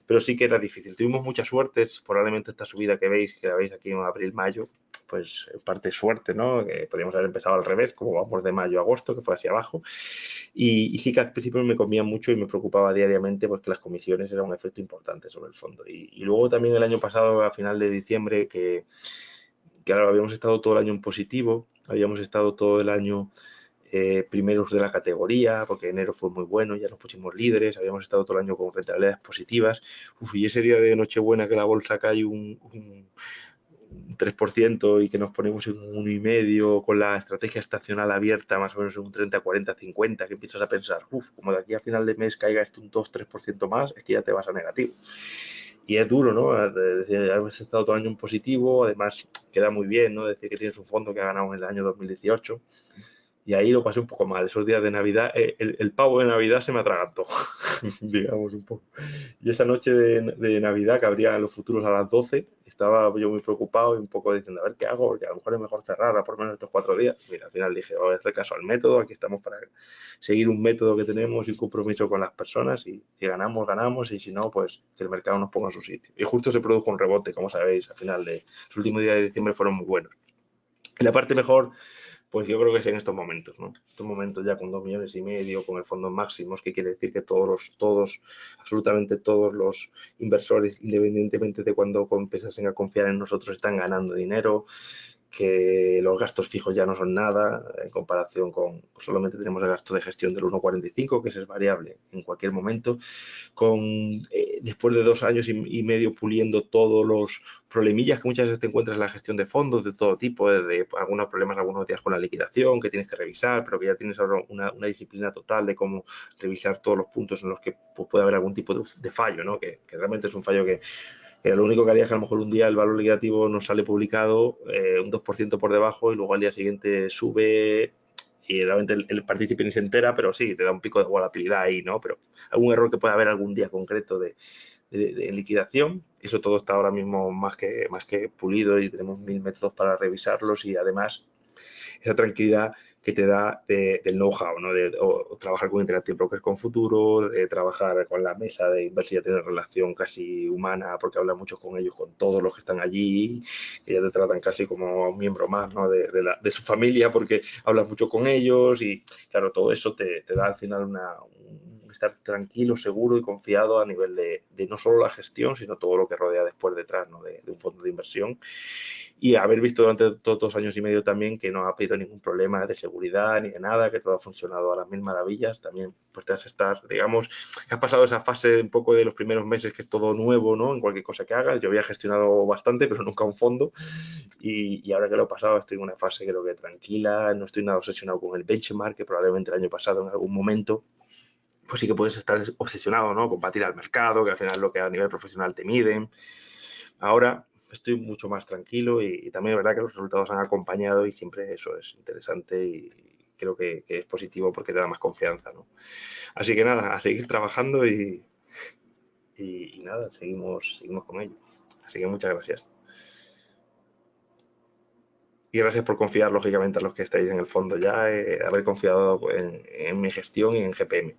pero sí que era difícil. Tuvimos mucha suerte, probablemente esta subida que veis, que la veis aquí en abril, mayo, pues en parte suerte, ¿no? Que podríamos haber empezado al revés, como vamos de mayo a agosto, que fue hacia abajo. Y sí que al principio me comía mucho y me preocupaba diariamente porque las comisiones eran un efecto importante sobre el fondo. Y luego también el año pasado, a final de diciembre, que claro, habíamos estado todo el año en positivo, habíamos estado todo el año primeros de la categoría, porque enero fue muy bueno, ya nos pusimos líderes, habíamos estado todo el año con rentabilidades positivas. Y ese día de Nochebuena que la bolsa cae un 3% y que nos ponemos en un 1,5 con la estrategia estacional abierta más o menos en un 30, 40, 50, que empiezas a pensar, como de aquí a final de mes caiga esto un 2-3% más, es que ya te vas a negativo. Y es duro, ¿no? Has estado todo el año en positivo, además queda muy bien, ¿no? Decir que tienes un fondo que ha ganado en el año 2018. Y ahí lo pasé un poco mal. Esos días de Navidad, el pavo de Navidad se me atragantó, digamos un poco. Y esa noche de Navidad, que abrían los futuros a las 12, estaba yo muy preocupado y un poco diciendo, a ver qué hago, porque a lo mejor es mejor cerrar a por lo menos estos 4 días. Mira, al final dije, voy a hacer caso al método, aquí estamos para seguir un método que tenemos y un compromiso con las personas y si ganamos, ganamos y si no, pues que el mercado nos ponga en su sitio. Y justo se produjo un rebote, como sabéis, al final de los últimos días de diciembre fueron muy buenos. Y la parte mejor pues yo creo que es en estos momentos, ¿no? Estos momentos ya con 2,5 millones, con el fondo máximos, que quiere decir que absolutamente todos los inversores, independientemente de cuando empezasen a confiar en nosotros, están ganando dinero, que los gastos fijos ya no son nada en comparación con, solamente tenemos el gasto de gestión del 1,45, que ese es variable en cualquier momento, después de 2 años y medio puliendo todos los problemillas que muchas veces te encuentras en la gestión de fondos de todo tipo, de algunos problemas algunos días con la liquidación que tienes que revisar, pero que ya tienes ahora una disciplina total de cómo revisar todos los puntos en los que pues, puede haber algún tipo de fallo, ¿no? Que realmente es un fallo que lo único que haría es que a lo mejor un día el valor liquidativo nos sale publicado un 2% por debajo y luego al día siguiente sube y realmente el partícipe ni se entera, pero sí, te da un pico de volatilidad ahí, ¿no? Pero algún error que pueda haber algún día concreto de liquidación, eso todo está ahora mismo más que pulido y tenemos 1000 métodos para revisarlos y además esa tranquilidad que te da del know-how, ¿no? O trabajar con Interactive Brokers con futuro, de trabajar con la mesa de inversión, tener relación casi humana, porque hablas mucho con ellos, con todos los que están allí, que ya te tratan casi como un miembro más, ¿no? de su familia, porque hablas mucho con ellos y, claro, todo eso te da al final estar tranquilo, seguro y confiado a nivel de no solo la gestión, sino todo lo que rodea después detrás, ¿no? de un fondo de inversión. Y haber visto durante todos 2 años y medio también que no ha habido ningún problema de seguridad ni de nada, que todo ha funcionado a las mil maravillas. También pues te has estar, digamos, que has pasado esa fase un poco de los primeros meses que es todo nuevo, ¿no? En cualquier cosa que hagas. Yo había gestionado bastante, pero nunca un fondo. Y ahora que lo he pasado estoy en una fase creo que tranquila, no estoy nada obsesionado con el benchmark, que probablemente el año pasado en algún momento pues sí que puedes estar obsesionado, ¿no? Con batir al mercado, que al final es lo que a nivel profesional te miden. Ahora estoy mucho más tranquilo y también es verdad que los resultados han acompañado y siempre eso es interesante y creo que es positivo porque te da más confianza, ¿no? Así que nada, a seguir trabajando y nada, seguimos con ello. Así que muchas gracias. Y gracias por confiar, lógicamente, a los que estáis en el fondo ya, haber confiado en mi gestión y en GPM.